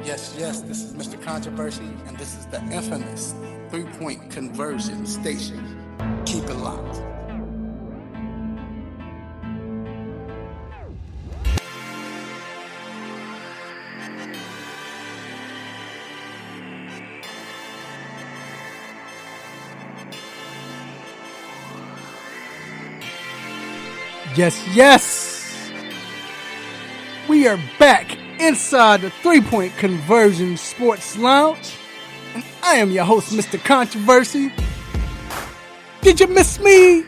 Yes, this is Mr. Controversy, and this is the infamous three-point conversion station. Keep it locked. Yes. We are back inside the three-point conversion sports lounge. And I am your host, Mr. Controversy. Did you miss me?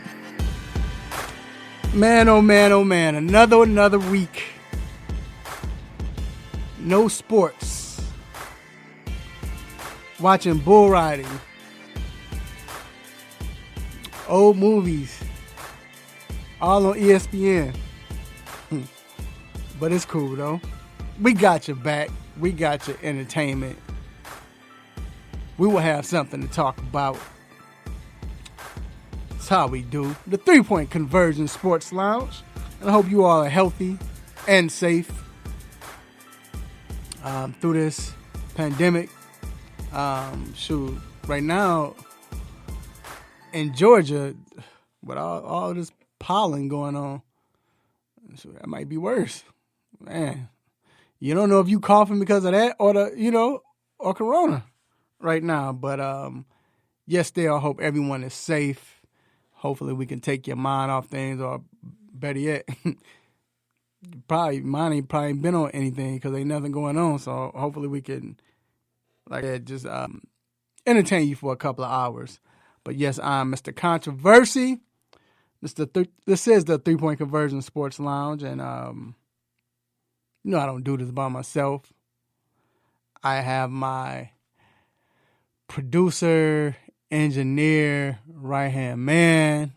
Man, oh man, oh man. Another week. No sports. Watching bull riding. Old movies. All on ESPN. But it's cool, though. We got your back. We got your entertainment. We will have something to talk about. That's how we do. The three-point conversion sports lounge. And I hope you all are healthy and safe through this pandemic. Right now in Georgia, with all this pollen going on, so that might be worse. Man, you don't know if you coughing because of that or corona right now. But yes, still, I hope everyone is safe. Hopefully we can take your mind off things, or better yet, mine ain't probably been on anything because ain't nothing going on. So hopefully we can, just entertain you for a couple of hours. But yes, I'm Mr. Controversy. This is the three-point conversion sports lounge, and I don't do this by myself. I have my producer, engineer, right-hand man,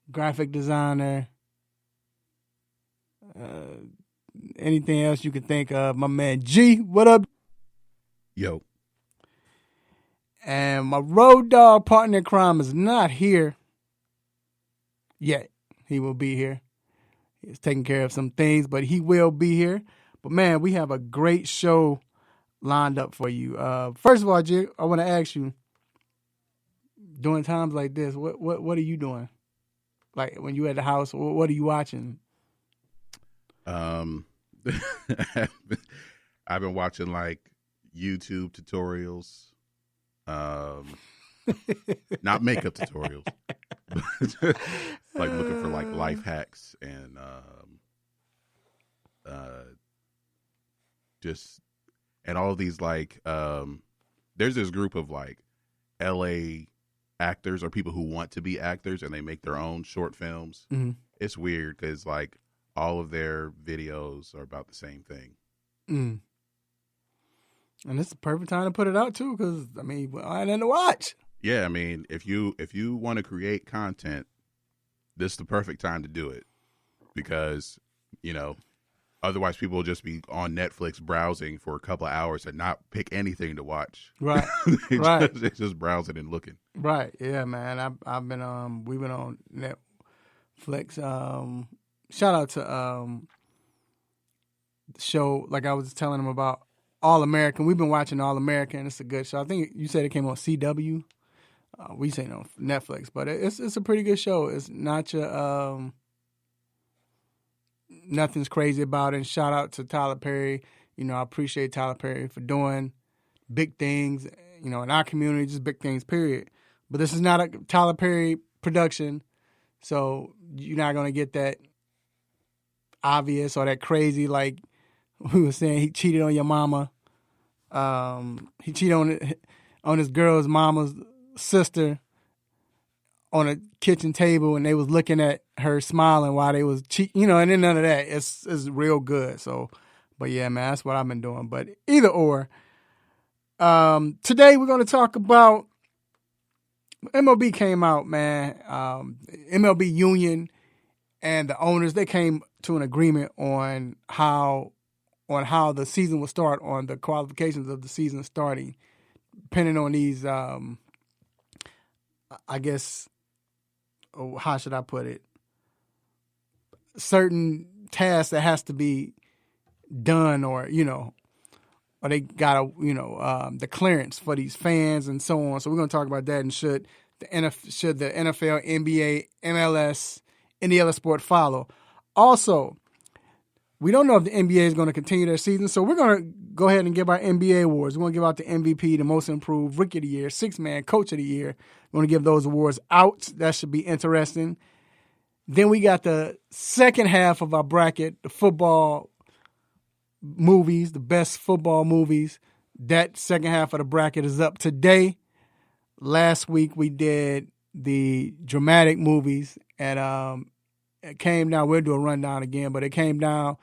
graphic designer, anything else you can think of. My man G, what up? Yo. And my road dog partner in crime is not here yet. He will be here. He's taking care of some things, but he will be here. But man, we have a great show lined up for you. First of all, Jig, I want to ask you, during times like this, what are you doing? Like when you at the house, what are you watching? I've been watching like YouTube tutorials, not makeup tutorials. Like looking for like life hacks and all of these there's this group of like LA actors or people who want to be actors and they make their own short films. Mm-hmm. It's weird because like all of their videos are about the same thing. Mm. And it's the perfect time to put it out too, because I had nothing to watch. Yeah, I mean, if you want to create content, this is the perfect time to do it, because otherwise people will just be on Netflix browsing for a couple of hours and not pick anything to watch. Right, They're just browsing and looking. Right, yeah, man. We've been on Netflix. Shout out to the show, like I was telling them about, All American. We've been watching All American. It's a good show. I think you said it came on CW. We say on Netflix, but it's a pretty good show. It's not your nothing's crazy about it. And shout out to Tyler Perry. I appreciate Tyler Perry for doing big things, in our community, just big things, period. But this is not a Tyler Perry production, so you're not gonna get that obvious or that crazy, like we were saying, he cheated on your mama. He cheated on his girl's mama's sister on a kitchen table, and they was looking at her smiling while they was cheating, and then none of that. It's real good. So, but yeah, man, that's what I've been doing. But either or, today we're going to talk about MLB came out, man. MLB union and the owners, they came to an agreement on how the season will start, on the qualifications of the season starting, depending on these, I guess, how should I put it? Certain tasks that has to be done, or or they got the clearance for these fans and so on. So we're going to talk about that, and should the NFL, NBA, MLS, any other sport follow. Also, we don't know if the NBA is going to continue their season, so we're going to go ahead and give our NBA awards. We're going to give out the MVP, the Most Improved, Rookie of the Year, Sixth-Man, Coach of the Year. We're going to give those awards out. That should be interesting. Then we got the second half of our bracket, the football movies, the best football movies. That second half of the bracket is up today. Last week we did the dramatic movies, and it came down, we'll do a rundown again, but it came down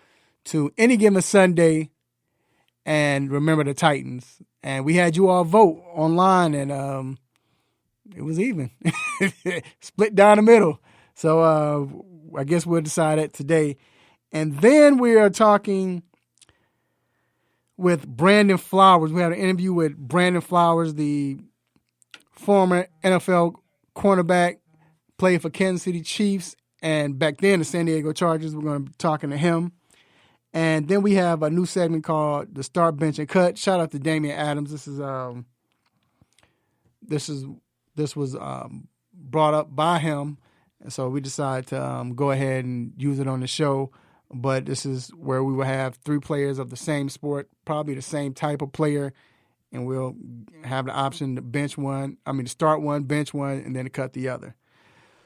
to Any Given Sunday and Remember the Titans. And we had you all vote online, and it was even. Split down the middle. So I guess we'll decide that today. And then we are talking with Brandon Flowers. We had an interview with Brandon Flowers, the former NFL cornerback, played for Kansas City Chiefs, and back then the San Diego Chargers. We're going to be talking to him. And then we have a new segment called the Start, Bench, and Cut. Shout out to Damian Adams. This was brought up by him, and so we decided to go ahead and use it on the show. But this is where we will have three players of the same sport, probably the same type of player, and we'll have the option to start one, bench one, and then to cut the other.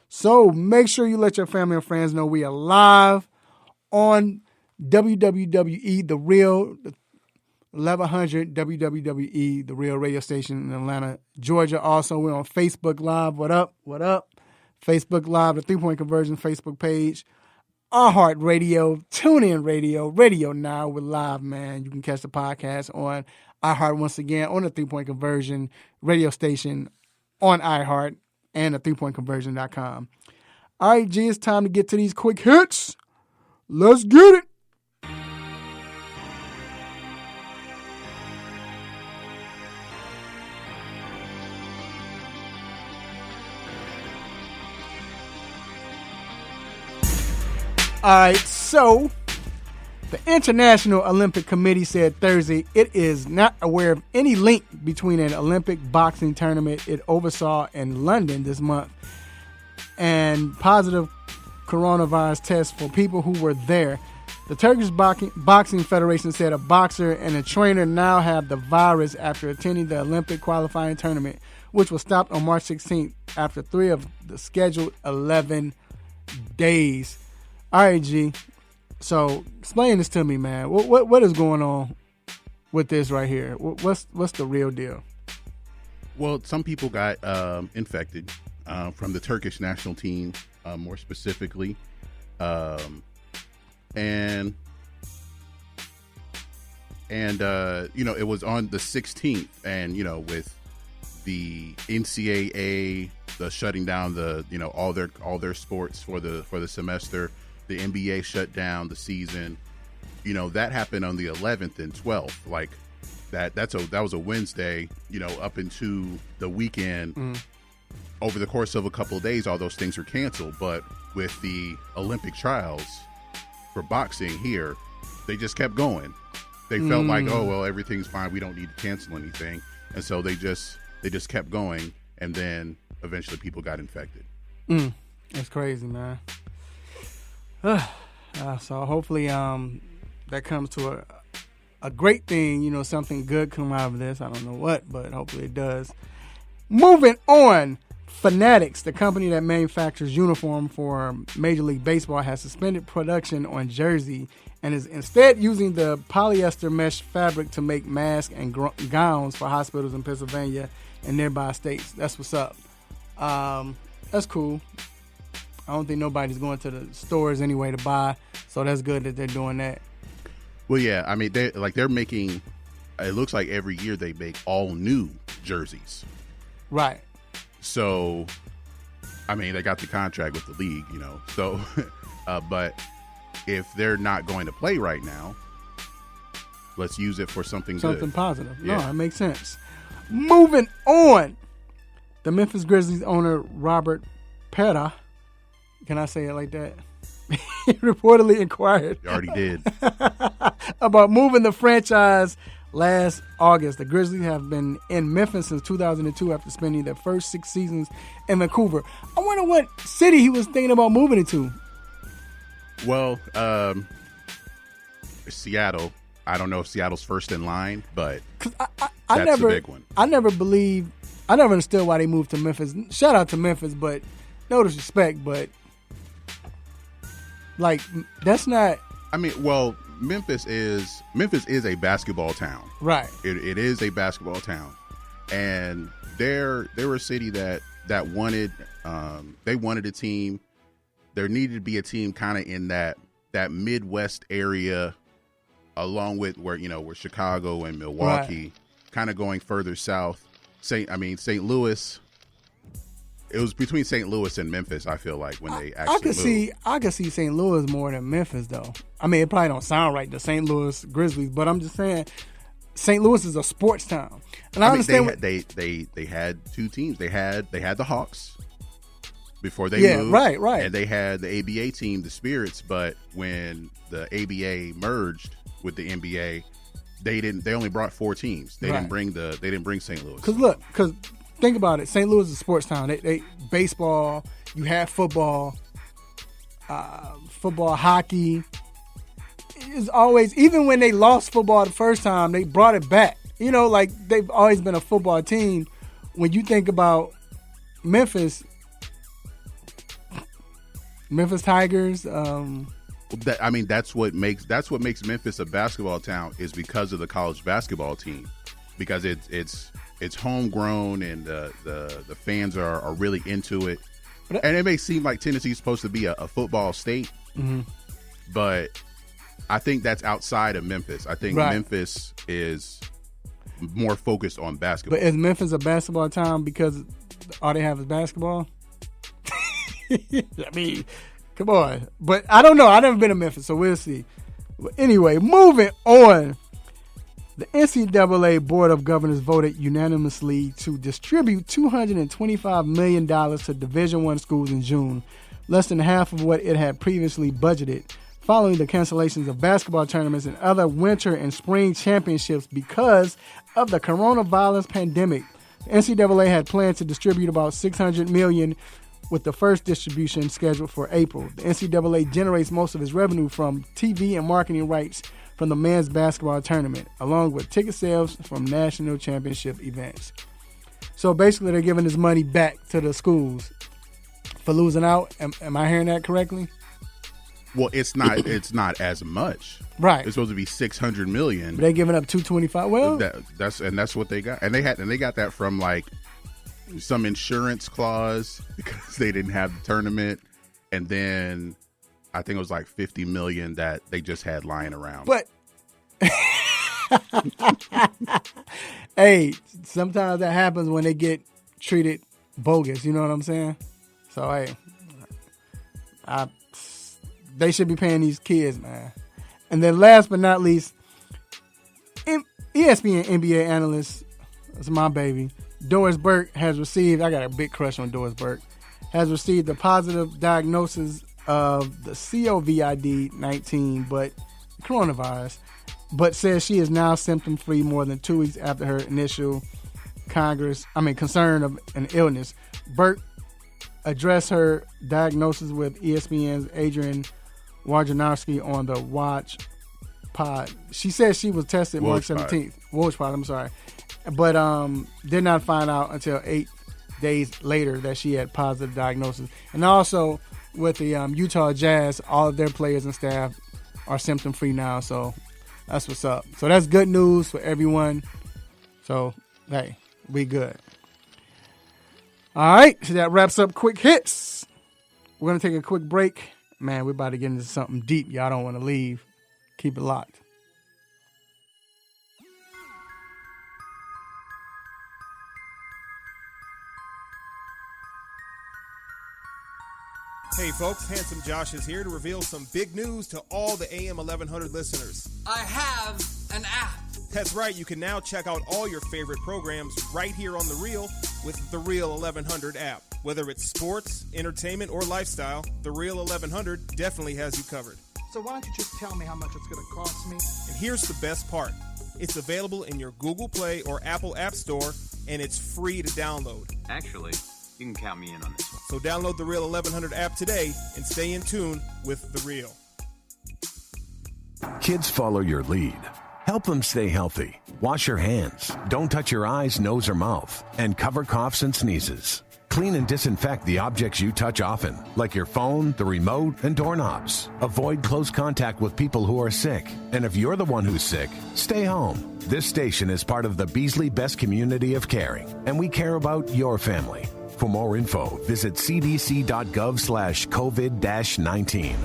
So make sure you let your family and friends know we are live on WWE The Real, 1100 WWE The Real radio station in Atlanta, Georgia. Also, we're on Facebook Live. What up? What up? Facebook Live, the 3 Point Conversion Facebook page. iHeartRadio, TuneIn Radio, Radio Now. We're live, man. You can catch the podcast on iHeart once again, on the 3 Point Conversion radio station on iHeart and at 3pointconversion.com. All right, G, it's time to get to these quick hits. Let's get it. All right, so the International Olympic Committee said Thursday it is not aware of any link between an Olympic boxing tournament it oversaw in London this month and positive coronavirus tests for people who were there. The Turkish Boxing Federation said a boxer and a trainer now have the virus after attending the Olympic qualifying tournament, which was stopped on March 16th after 3 of the scheduled 11 days. All right, G. So explain this to me, man. What is going on with this right here? What's the real deal? Well, some people got infected from the Turkish national team, more specifically, and it was on the 16th, and with the NCAA, the shutting down all their sports for the semester. The NBA shut down the season. That happened on the 11th and 12th. Like that was a Wednesday, up into the weekend. Mm. Over the course of a couple of days, all those things were canceled. But with the Olympic trials for boxing here, they just kept going. They felt like, oh, well, everything's fine. We don't need to cancel anything. And so they just kept going. And then eventually people got infected. That's crazy, man. So hopefully that comes to a great thing, something good come out of this. I don't know what, but hopefully it does. Moving on, Fanatics, the company that manufactures uniform for Major League Baseball, has suspended production on jersey and is instead using the polyester mesh fabric to make masks and gowns for hospitals in Pennsylvania and nearby states. That's what's up. That's cool. I don't think nobody's going to the stores anyway to buy, so that's good that they're doing that. Well, yeah, I mean, they're making. It looks like every year they make all new jerseys, right? So, I mean, they got the contract with the league, So, but if they're not going to play right now, let's use it for something good. Positive. Yeah. No, that makes sense. Moving on, the Memphis Grizzlies owner Robert Pera. Can I say it like that? He reportedly inquired. You already did. About moving the franchise last August. The Grizzlies have been in Memphis since 2002 after spending their first 6 seasons in Vancouver. I wonder what city he was thinking about moving into. Well, Seattle. I don't know if Seattle's first in line, but that's the big one. I never understood why they moved to Memphis. Shout out to Memphis, but no disrespect, but like that's not. I mean, well, Memphis is a basketball town, right? It is a basketball town, and they're a city that wanted they wanted a team. There needed to be a team kind of in that Midwest area, along with where Chicago and Milwaukee, right, kind of going further south. St. Louis. It was between St. Louis and Memphis, I feel like, when they actually moved. I could see St. Louis more than Memphis, though. I mean, it probably don't sound right, the St. Louis Grizzlies, but I'm just saying St. Louis is a sports town. And I understand they had 2 teams. They had the Hawks before they moved. Right. And they had the ABA team, the Spirits, but when the ABA merged with the NBA, they only brought 4 teams. They didn't bring St. Louis. Because think about it. St. Louis is a sports town. They baseball. You have football, hockey. It's always, even when they lost football the first time, they brought it back. Like they've always been a football team. When you think about Memphis Tigers. That's what makes Memphis a basketball town, is because of the college basketball team, because it's homegrown and the fans are really into it. And it may seem like Tennessee's supposed to be a football state, mm-hmm, but I think that's outside of Memphis. I think Memphis is more focused on basketball. But is Memphis a basketball town because all they have is basketball? I mean, come on. But I don't know. I've never been to Memphis, so we'll see. But anyway, moving on. The NCAA Board of Governors voted unanimously to distribute $225 million to Division I schools in June, less than half of what it had previously budgeted, following the cancellations of basketball tournaments and other winter and spring championships because of the coronavirus pandemic. The NCAA had planned to distribute about $600 million, with the first distribution scheduled for April. The NCAA generates most of its revenue from TV and marketing rights from the men's basketball tournament, along with ticket sales from national championship events. So basically, they're giving this money back to the schools for losing out. Am I hearing that correctly? Well, it's not as much. Right. It's supposed to be $600 million. But they're giving up $225. Well, that's what they got, and they got that from like some insurance clause because they didn't have the tournament, and then I think it was like $50 million that they just had lying around. But hey, sometimes that happens when they get treated bogus. You know what I'm saying? So hey, they should be paying these kids, man. And then last but not least, ESPN NBA analyst, that's my baby, Doris Burke has received, I got a big crush on Doris Burke, has received a positive diagnosis of the COVID-19, but coronavirus, but says she is now symptom-free more than 2 weeks after her initial concern of an illness. Burke addressed her diagnosis with ESPN's Adrian Wojnarowski on the Watch Pod. She said she was tested March 17th. Watch Pod, I'm sorry. But did not find out until 8 days later that she had positive diagnosis. And also with the Utah Jazz, all of their players and staff are symptom-free now. So that's what's up. So that's good news for everyone. So, hey, we good. All right, so that wraps up Quick Hits. We're going to take a quick break. Man, we're about to get into something deep. Y'all don't want to leave. Keep it locked. Hey folks, Handsome Josh is here to reveal some big news to all the AM 1100 listeners. I have an app. That's right, you can now check out all your favorite programs right here on The Real with the Real 1100 app. Whether it's sports, entertainment, or lifestyle, the Real 1100 definitely has you covered. So why don't you just tell me how much it's going to cost me? And here's the best part. It's available in your Google Play or Apple App Store, and it's free to download. Actually, you can count me in on this one. So download the Real 1100 app today and stay in tune with The Real. Kids follow your lead. Help them stay healthy. Wash your hands. Don't touch your eyes, nose, or mouth. And cover coughs and sneezes. Clean and disinfect the objects you touch often, like your phone, the remote, and doorknobs. Avoid close contact with people who are sick. And if you're the one who's sick, stay home. This station is part of the Beasley Best Community of Caring, and we care about your family. For more info, visit cdc.gov/COVID-19.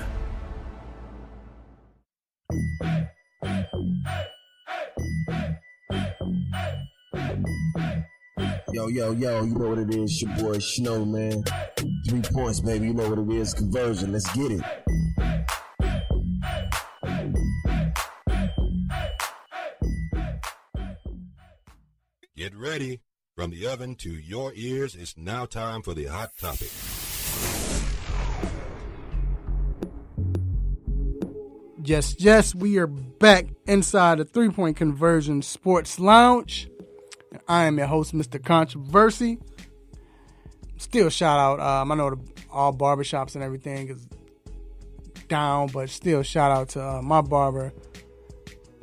Yo, you know what it is, your boy Snow, man. 3 points, baby, you know what it is, conversion, let's get it. Get ready. From the oven to your ears, it's now time for the Hot Topic. Yes, we are back inside the 3-Point Conversion Sports Lounge. I am your host, Mr. Controversy. Still shout out, I know all barbershops and everything is down, but still shout out to my barber,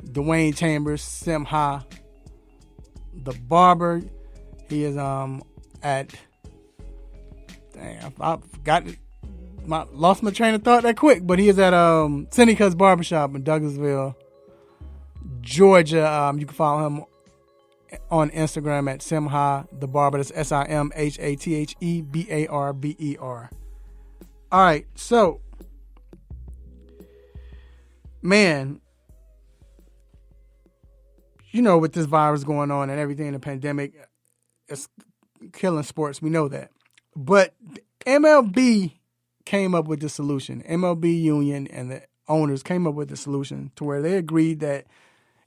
Dwayne Chambers, Simha, the barber. He is at, I forgot it. Lost my train of thought that quick, but he is at Seneca's Barbershop in Douglasville, Georgia. You can follow him on Instagram at Simha the Barber. That's SIMHATHEBARBER. All right, so man, you know, with this virus going on and everything, the pandemic, it's killing sports. We know that, but MLB came up with the solution. MLB union and the owners came up with the solution to where they agreed that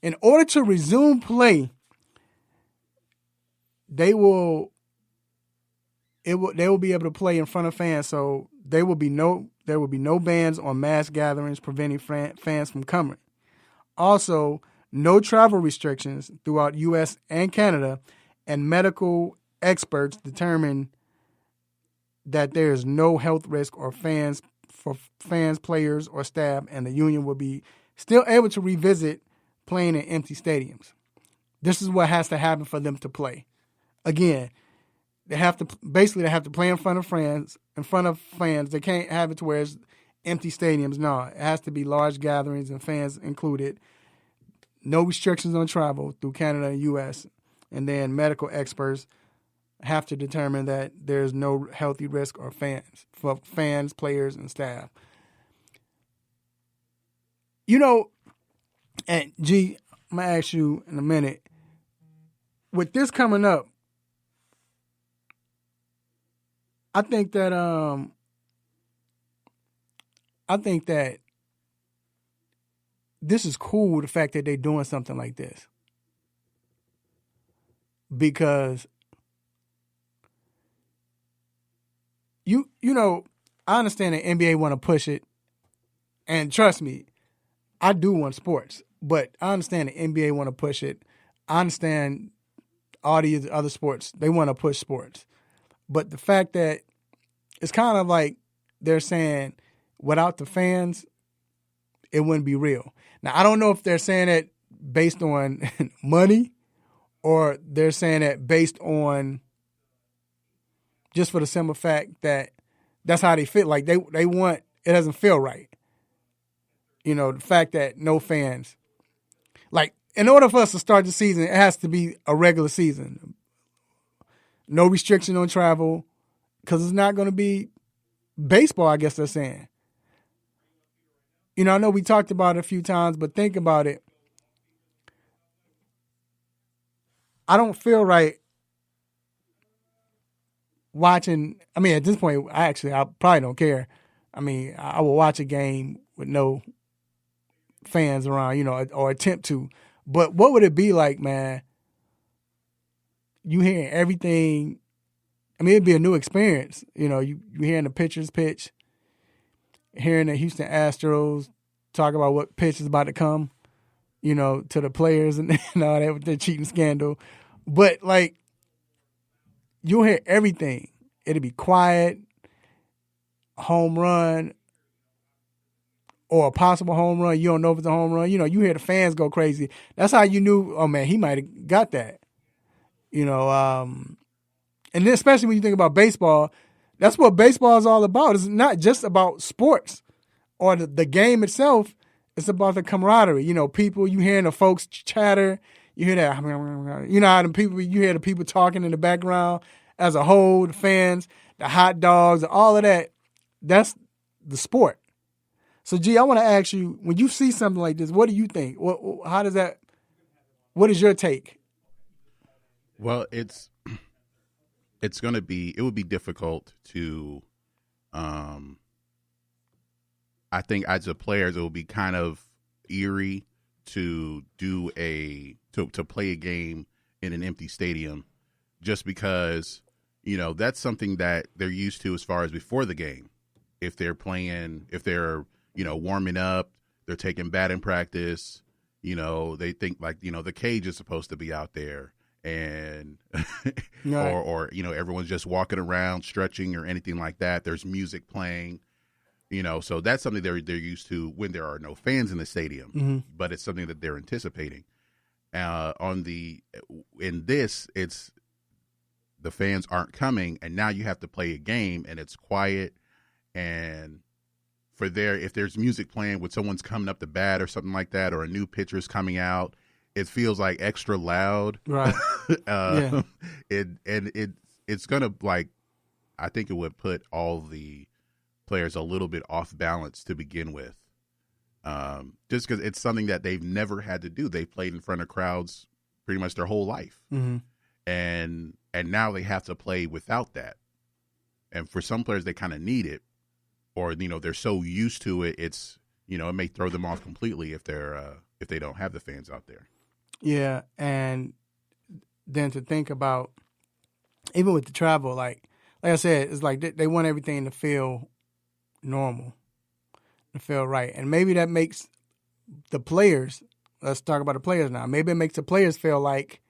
in order to resume play, they will be able to play in front of fans. So there will be no bans on mass gatherings preventing fans from coming. Also, no travel restrictions throughout U.S. and Canada, and medical experts determine that there is no health risk for fans, players, or staff, and the union will be still able to revisit playing in empty stadiums. This is what has to happen for them to play. Again, they have to play in front of fans. They can't have it to where it's empty stadiums. No, it has to be large gatherings and fans included. No restrictions on travel through Canada and U.S. And then medical experts have to determine that there's no healthy risk for fans, players, and staff. You know, and G, I'm going to ask you in a minute, with this coming up, I think that this is cool, the fact that they're doing something like this. Because you know, I understand that NBA want to push it, and trust me, I do want sports, but I understand the NBA want to push it. I understand all these other sports, they want to push sports. But the fact that it's kind of like they're saying without the fans, it wouldn't be real. Now, I don't know if they're saying that based on money or they're saying that based on just for the simple fact that that's how they feel. Like they want, it doesn't feel right. You know, the fact that no fans. Like, in order for us to start the season, it has to be a regular season. No restriction on travel, because it's not going to be baseball, I guess they're saying. You know, I know we talked about it a few times, but think about it. I don't feel right watching. I mean, at this point, I probably don't care. I mean, I will watch a game with no fans around, you know, or attempt to. But what would it be like, man? You hearing everything. I mean, it'd be a new experience. You know, you hearing the pitchers pitch, hearing the Houston Astros talk about what pitch is about to come. to the players and all that with their cheating scandal. But, like, you'll hear everything. It'll be quiet, home run, or a possible home run. You don't know if it's a home run. You hear the fans go crazy. That's how you knew, oh, man, he might have got that. And then especially when you think about baseball, that's what baseball is all about. It's not just about sports or the game itself. It's about the camaraderie. People, you hearing the folks chatter. You hear that, how you hear the people talking in the background as a whole, the fans, the hot dogs, all of that. That's the sport. So, G, I want to ask you, when you see something like this, what do you think? What is your take? Well, it would be difficult to, I think as a player, it will be kind of eerie to to play a game in an empty stadium, just because, that's something that they're used to as far as before the game. If they're warming up, they're taking batting practice, they think like, the cage is supposed to be out there. And right. or everyone's just walking around stretching or anything like that. There's music playing, so that's something they're used to when there are no fans in the stadium. Mm-hmm. But it's something that they're anticipating. In this, it's the fans aren't coming, and now you have to play a game, and it's quiet. And if there's music playing when someone's coming up to bat or something like that, or a new pitcher's coming out, it feels like extra loud. Right. Yeah. It's gonna, like, I think it would put all the players a little bit off balance to begin with. Just because it's something that they've never had to do. They've played in front of crowds pretty much their whole life. Mm-hmm. And now they have to play without that. And for some players, they kind of need it, or, they're so used to it. It's, it may throw them off completely if they don't have the fans out there. Yeah. And then to think about, even with the travel, like I said, it's like they want everything to feel normal, to feel right. And maybe that makes the players, let's talk about the players now. Maybe it makes the players feel like,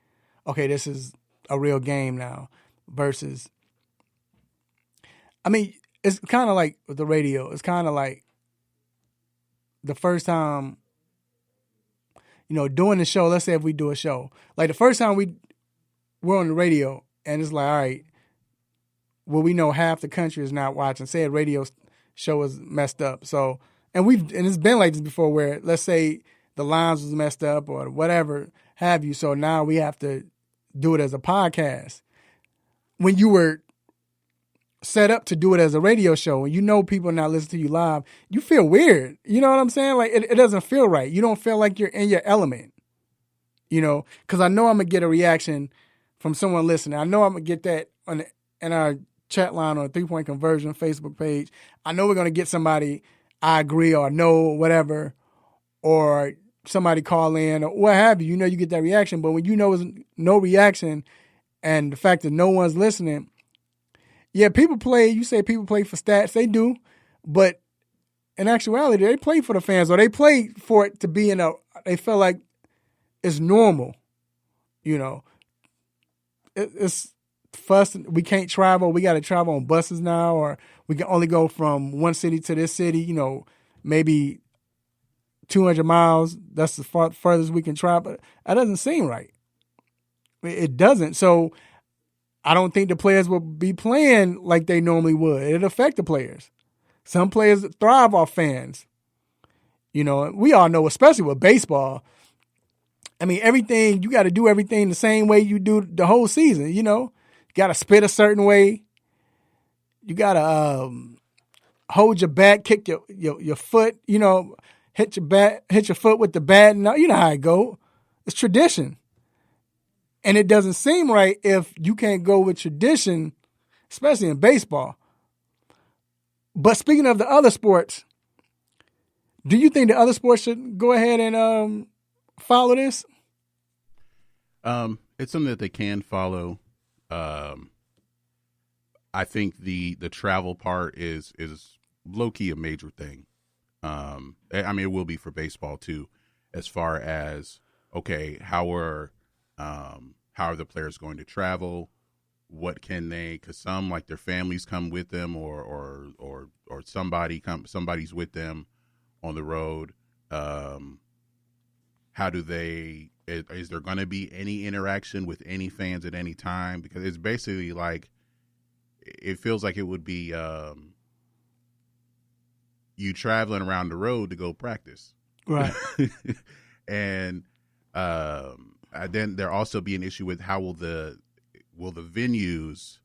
okay, this is a real game now, versus, I mean, it's kind of like with the radio. It's kind of like the first time, doing the show, let's say if we do a show, like the first time we're on the radio, and it's like, all right, well, we know half the country is not watching. Say a radio show is messed up. So, and it's been like this before, where let's say the lines was messed up or whatever have you. So now we have to do it as a podcast. When you were set up to do it as a radio show and people not listening to you live, you feel weird. You know what I'm saying? Like it doesn't feel right. You don't feel like you're in your element, because I know I'm going to get a reaction from someone listening. I know I'm going to get that in our chat line on 3-Point Conversion Facebook page. I know we're going to get somebody, I agree or no, or whatever, or somebody call in or what have you. You get that reaction. But when it's no reaction and the fact that no one's listening, yeah, you say people play for stats. They do. But in actuality, they play for the fans, or they play for it to be they feel like it's normal. It's fuss. We can't travel. We got to travel on buses now, or we can only go from one city to this city, maybe 200 miles. That's the furthest we can travel. That doesn't seem right. It doesn't. So I don't think the players will be playing like they normally would. It'll affect the players. Some players thrive off fans. We all know, especially with baseball, I mean, you got to do everything the same way you do the whole season, You got to spit a certain way. You got to hold your bat, kick your foot, hit your foot with the bat. No, you know how it go. It's tradition. And it doesn't seem right if you can't go with tradition, especially in baseball. But speaking of the other sports, do you think the other sports should go ahead and follow this? It's something that they can follow. I think the travel part is low key a major thing. I mean, it will be for baseball too. as far as, okay, how are the players going to travel? What can they? Because some, like, their families come with them, or somebody's with them on the road. How do they? Is there going to be any interaction with any fans at any time? Because it's basically like, it feels like it would be you traveling around the road to go practice, right? And then there also be an issue with how will the venues,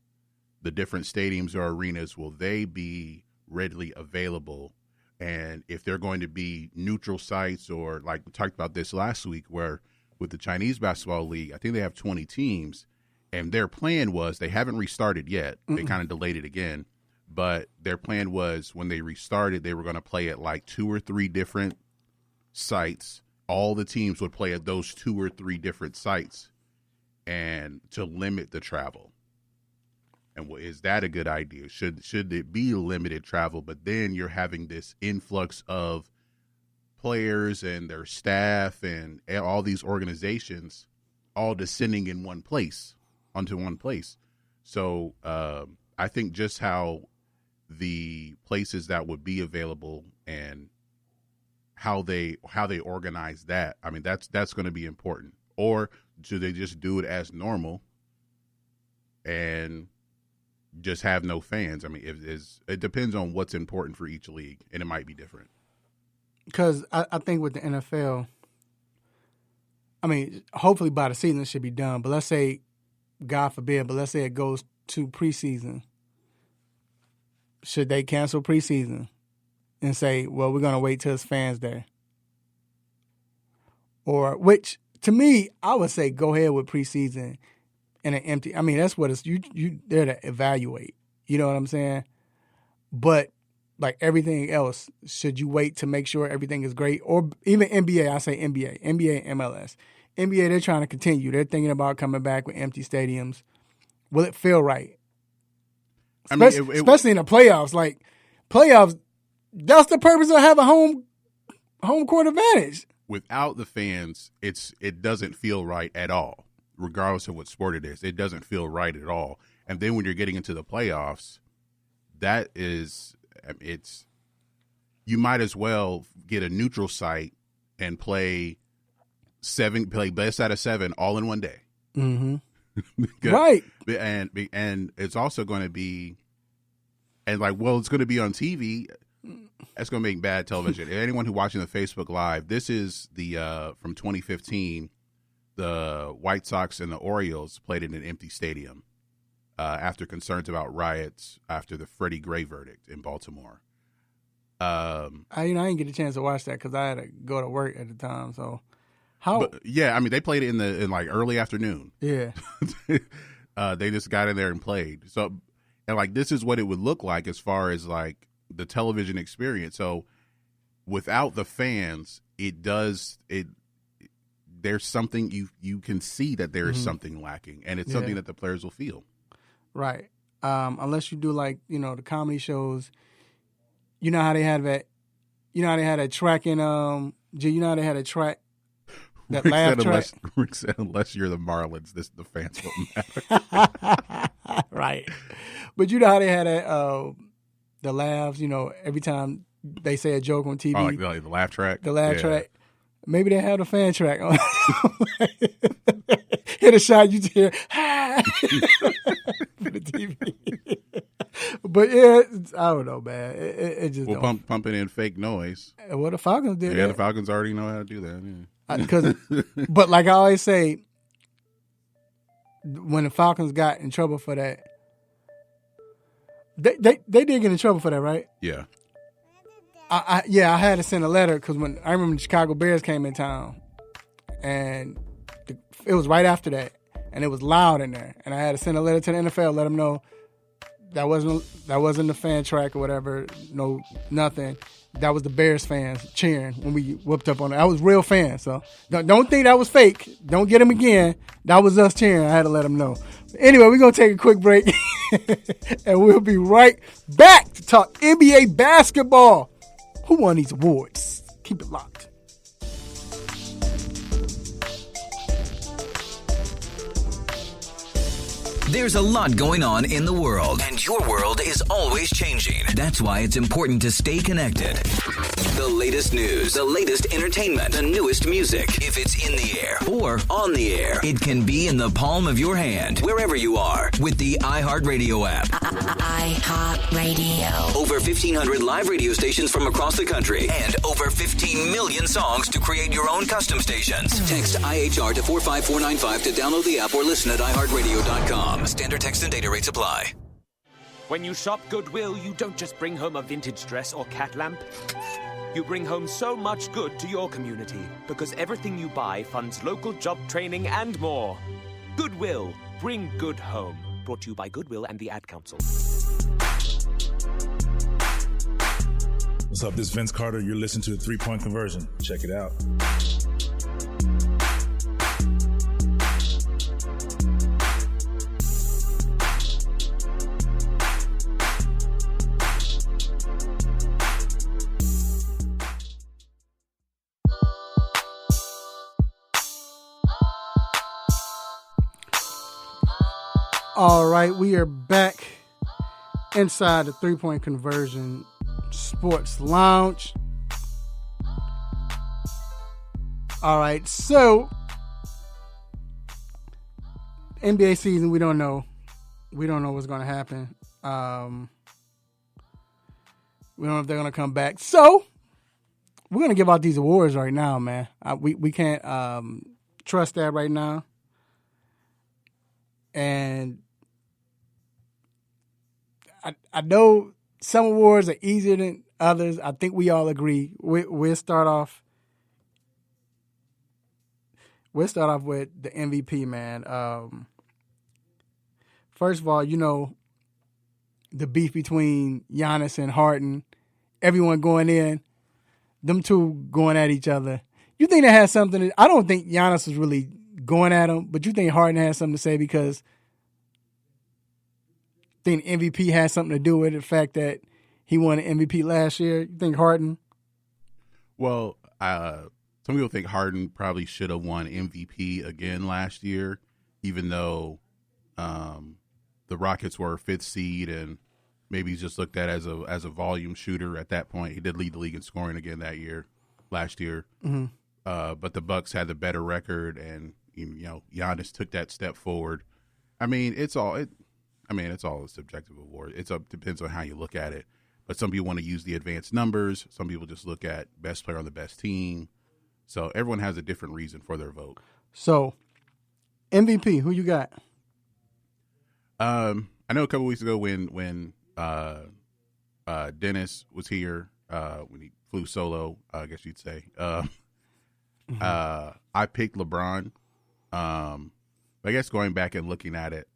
the different stadiums or arenas, will they be readily available? And if they're going to be neutral sites, or like we talked about this last week, where with the Chinese Basketball League, I think they have 20 teams, and their plan was, they haven't restarted yet. They kind of delayed it again, but their plan was, when they restarted, they were going to play at like 2 or 3 different sites. All the teams would play at those 2 or 3 different sites, and to limit the travel. And is that a good idea? Should it be limited travel? But then you're having this influx of players and their staff and all these organizations all descending in one place, onto one place. So I think just how the places that would be available and how they organize that, I mean, that's going to be important. Or should they just do it as normal and just have no fans? I mean, it depends on what's important for each league, and it might be different. Because I think with the NFL, I mean, hopefully by the season it should be done. But let's say, God forbid, but let's say it goes to preseason. Should they cancel preseason and say, well, we're going to wait till there's fans there? Or, which, to me, I would say go ahead with preseason and an empty. I mean, that's what it's, you there to evaluate. You know what I'm saying? But like everything else, should you wait to make sure everything is great? Or even NBA, I say NBA and MLS. NBA, they're trying to continue. They're thinking about coming back with empty stadiums. Will it feel right? Especially in the playoffs. Like, playoffs, that's the purpose of having home court advantage. Without the fans, it doesn't feel right at all, regardless of what sport it is. It doesn't feel right at all. And then when you're getting into the playoffs, that is, you might as well get a neutral site and play best out of 7 all in one day. Mm-hmm. Right. And it's also going to be, and like, well, it's going to be on TV. That's going to make bad television. Anyone who watching the Facebook Live, this is the from 2015, the White Sox and the Orioles played in an empty stadium after concerns about riots after the Freddie Gray verdict in Baltimore. I didn't get a chance to watch that because I had to go to work at the time. So I mean, they played it in like early afternoon. Yeah. They just got in there and played. So, and like, this is what it would look like as far as like the television experience. So without the fans, there's something you can see that there is something lacking, and it's something that the players will feel. Right. Unless you do like, the comedy shows, you know how they had that track in, you know how they had a track, that Rick laugh track. Rick said, unless you're the Marlins, the fans won't matter. Right. But you know how they had the laughs, every time they say a joke on TV. Oh, like the laugh track? The laugh track. Maybe they have the fan track on. Hit a shot, you hear, for the TV. But yeah, I don't know, man. It just pumping in fake noise. Well, the Falcons did. Yeah, the Falcons already know how to do that. Yeah. But like I always say, when the Falcons got in trouble for that, they did get in trouble for that, right? Yeah. I had to send a letter because when I remember the Chicago Bears came in town, and it was right after that, and it was loud in there, and I had to send a letter to the NFL, let them know that wasn't the fan track or whatever, no nothing. That was the Bears fans cheering when we whooped up on it. I was real fans, so don't think that was fake. Don't get them again. That was us cheering. I had to let them know. Anyway, we're going to take a quick break, and we'll be right back to talk NBA basketball. Who won these awards? Keep it locked. There's a lot going on in the world, and your world is always changing. That's why it's important to stay connected. The latest news, the latest entertainment, the newest music. If it's in the air or on the air, it can be in the palm of your hand, wherever you are, with the iHeartRadio app. iHeartRadio. Over 1,500 live radio stations from across the country, and over 15 million songs to create your own custom stations. Text IHR to 45495 to download the app or listen at iHeartRadio.com. Standard text and data rates apply. When you shop Goodwill, you don't just bring home a vintage dress or cat lamp. You bring home so much good to your community because everything you buy funds local job training and more. Goodwill. Bring good home. Brought to you by Goodwill and the Ad Council. What's up? This is Vince Carter. You're listening to the 3-Point Conversion. Check it out. All right, we are back inside the 3-Point Conversion Sports Lounge. All right, so NBA season, we don't know. We don't know what's going to happen. We don't know if they're going to come back. So we're going to give out these awards right now, man. We can't trust that right now. And I know some awards are easier than others. I think we all agree. We'll start off. We'll start off with the MVP, man. First of all, you know, the beef between Giannis and Harden, everyone going in, them two going at each other. You think that has something I don't think Giannis was really going at him, but you think Harden has something to say because think MVP has something to do with the fact that he won an MVP last year? You think Harden? Well, some people think Harden probably should have won MVP again last year, even though the Rockets were 5th seed and maybe he's just looked at as a volume shooter at that point. He did lead the league in scoring again last year. Mm-hmm. But the Bucks had the better record, and you know Giannis took that step forward. I mean, it's all a subjective award. Depends on how you look at it. But some people want to use the advanced numbers. Some people just look at best player on the best team. So everyone has a different reason for their vote. So MVP, who you got? I know a couple weeks ago when Dennis was here, when he flew solo, I guess you'd say. I picked LeBron. I guess going back and looking at it,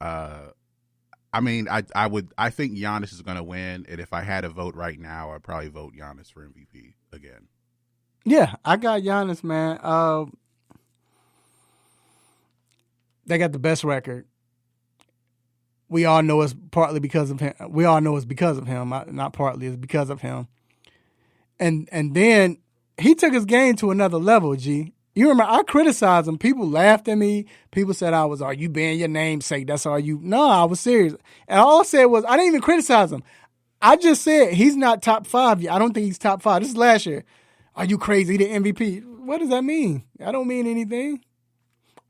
I think Giannis is going to win, and if I had a vote right now, I'd probably vote Giannis for MVP again. Yeah, I got Giannis, man. They got the best record. We all know it's partly because of him. We all know it's because of him. Not partly, it's because of him. And then he took his game to another level, G. You remember, I criticized him. People laughed at me. People said are you being your namesake? That's all you. No, I was serious. And all I said was, I didn't even criticize him. I just said he's not top 5 yet. I don't think he's top 5. This is last year. Are you crazy? The MVP. What does that mean? I don't mean anything.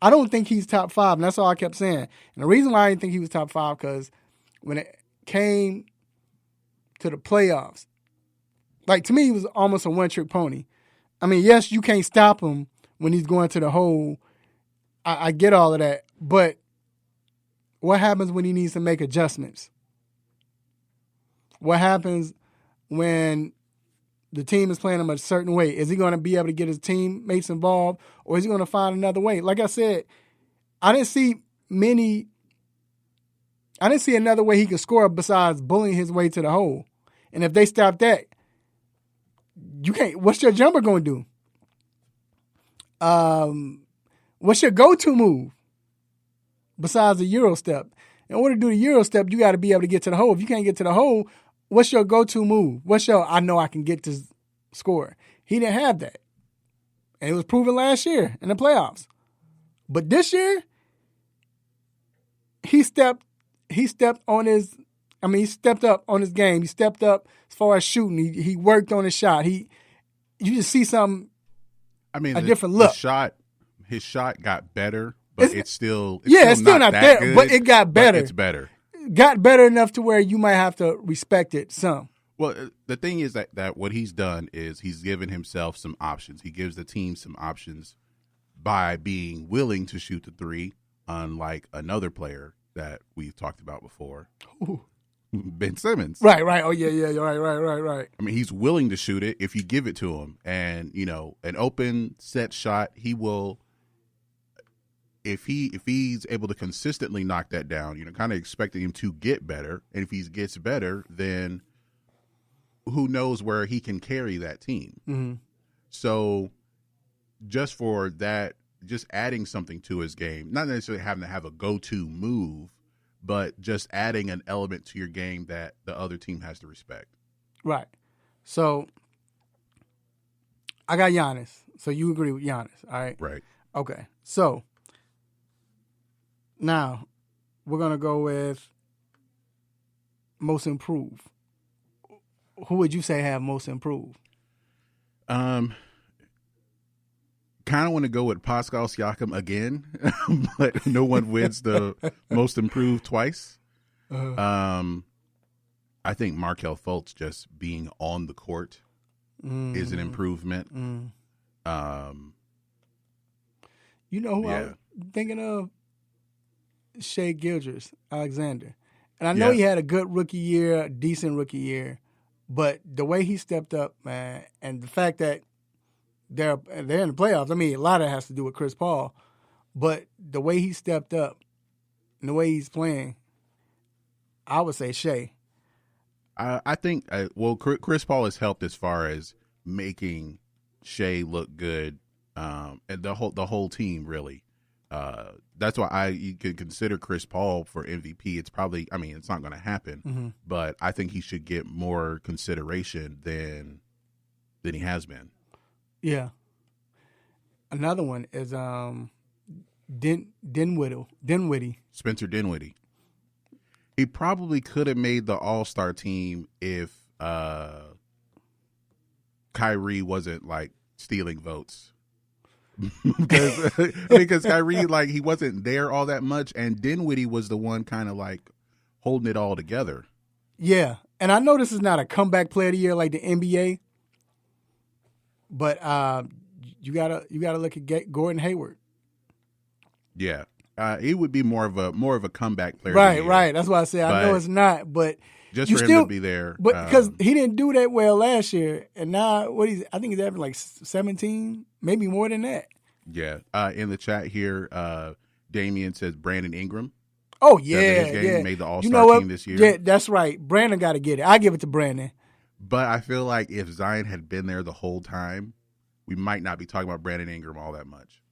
I don't think he's top 5, and that's all I kept saying. And the reason why I didn't think he was top 5, because when it came to the playoffs, like, to me, he was almost a one-trick pony. I mean, yes, you can't stop him when he's going to the hole. I get all of that. But what happens when he needs to make adjustments? What happens when the team is playing him a certain way? Is he going to be able to get his teammates involved, or is he going to find another way? Like I said, I didn't see another way he could score besides bullying his way to the hole. And if they stop that, you can't. What's your jumper going to do? What's your go-to move besides the Euro step? In order to do the Euro step, you got to be able to get to the hole. If you can't get to the hole, what's your go-to move? I know I can get to score. He didn't have that. And it was proven last year in the playoffs. But this year, he stepped on his. I mean, he stepped up on his game. He stepped up as far as shooting. He worked on his shot. You just see something. I mean, a different look. His shot got better, but it's still not there. Good, but it got better. It's better. Got better enough to where you might have to respect it some. Well, the thing is that what he's done is he's given himself some options. He gives the team some options by being willing to shoot the three, unlike another player that we've talked about before. Ooh. Ben Simmons. Right. Oh, yeah. Right. I mean, he's willing to shoot it if you give it to him. And, you know, an open set shot, he will, if he's able to consistently knock that down, you know, kind of expecting him to get better. And if he gets better, then who knows where he can carry that team. Mm-hmm. So just for that, just adding something to his game, not necessarily having to have a go-to move, but just adding an element to your game that the other team has to respect. Right. So I got Giannis. So you agree with Giannis, all right? Right. Okay. So now we're going to go with most improved. Who would you say have most improved? Kind of want to go with Pascal Siakam again, but no one wins the most improved twice. I think Markelle Fultz just being on the court is an improvement. You know who I'm thinking of? Shai Gilgeous-Alexander. And I know he had a good rookie year, a decent rookie year, but the way he stepped up, man, and the fact that they're in the playoffs. I mean, a lot of it has to do with Chris Paul, but the way he stepped up and the way he's playing, I would say Shai. I think, Chris Paul has helped as far as making Shai look good, and the whole team really. That's why you could consider Chris Paul for MVP. It's probably, I mean, it's not going to happen, but I think he should get more consideration than he has been. Yeah. Another one is Dinwiddie. Spencer Dinwiddie. He probably could have made the All-Star team if Kyrie wasn't like stealing votes. because Kyrie, like, he wasn't there all that much, and Dinwiddie was the one kind of like holding it all together. Yeah. And I know this is not a comeback player of the year like the NBA. But you gotta look at Gordon Hayward. Yeah, he would be more of a comeback player. Right. That's why I say I know it's not, but just for him to be there. But because he didn't do that well last year, and now I think he's averaging like 17, maybe more than that. Yeah. In the chat here, Damian says Brandon Ingram. Oh yeah, made the All-Star team this year. Yeah, that's right. Brandon got to get it. I give it to Brandon. But I feel like if Zion had been there the whole time, we might not be talking about Brandon Ingram all that much.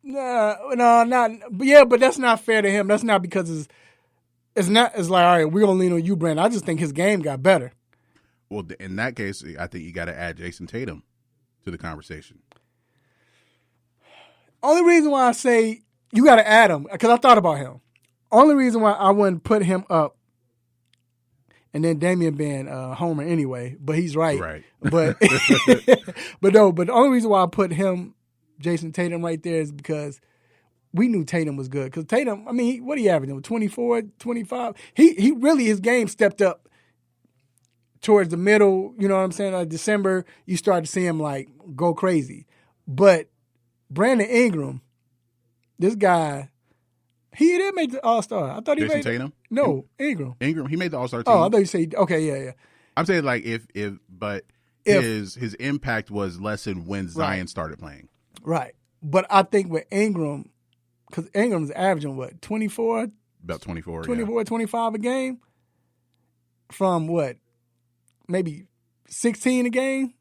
No, not. Yeah, but that's not fair to him. That's not because it's like, all right, we're gonna lean on you, Brandon. I just think his game got better. Well, in that case, I think you got to add Jason Tatum to the conversation. Only reason why I say you got to add him, because I thought about him. Only reason why I wouldn't put him up. And then Damian being Homer anyway, but he's right. Right. But but the only reason why I put him, Jason Tatum, right there is because we knew Tatum was good. Because Tatum, I mean, what he averaging? 24, 25? He really, his game stepped up towards the middle, you know what I'm saying? Like December, you start to see him like go crazy. But Brandon Ingram, this guy, he didn't make the All-Star. I thought he Jason made Tatum? No, Ingram. Ingram, he made the All-Star team. Oh, I thought you said, okay, yeah. I'm saying like if his impact was lessened when Zion started playing. Right. But I think with Ingram, because Ingram's averaging what, 24? About 24, 25 a game? From what, maybe 16 a game?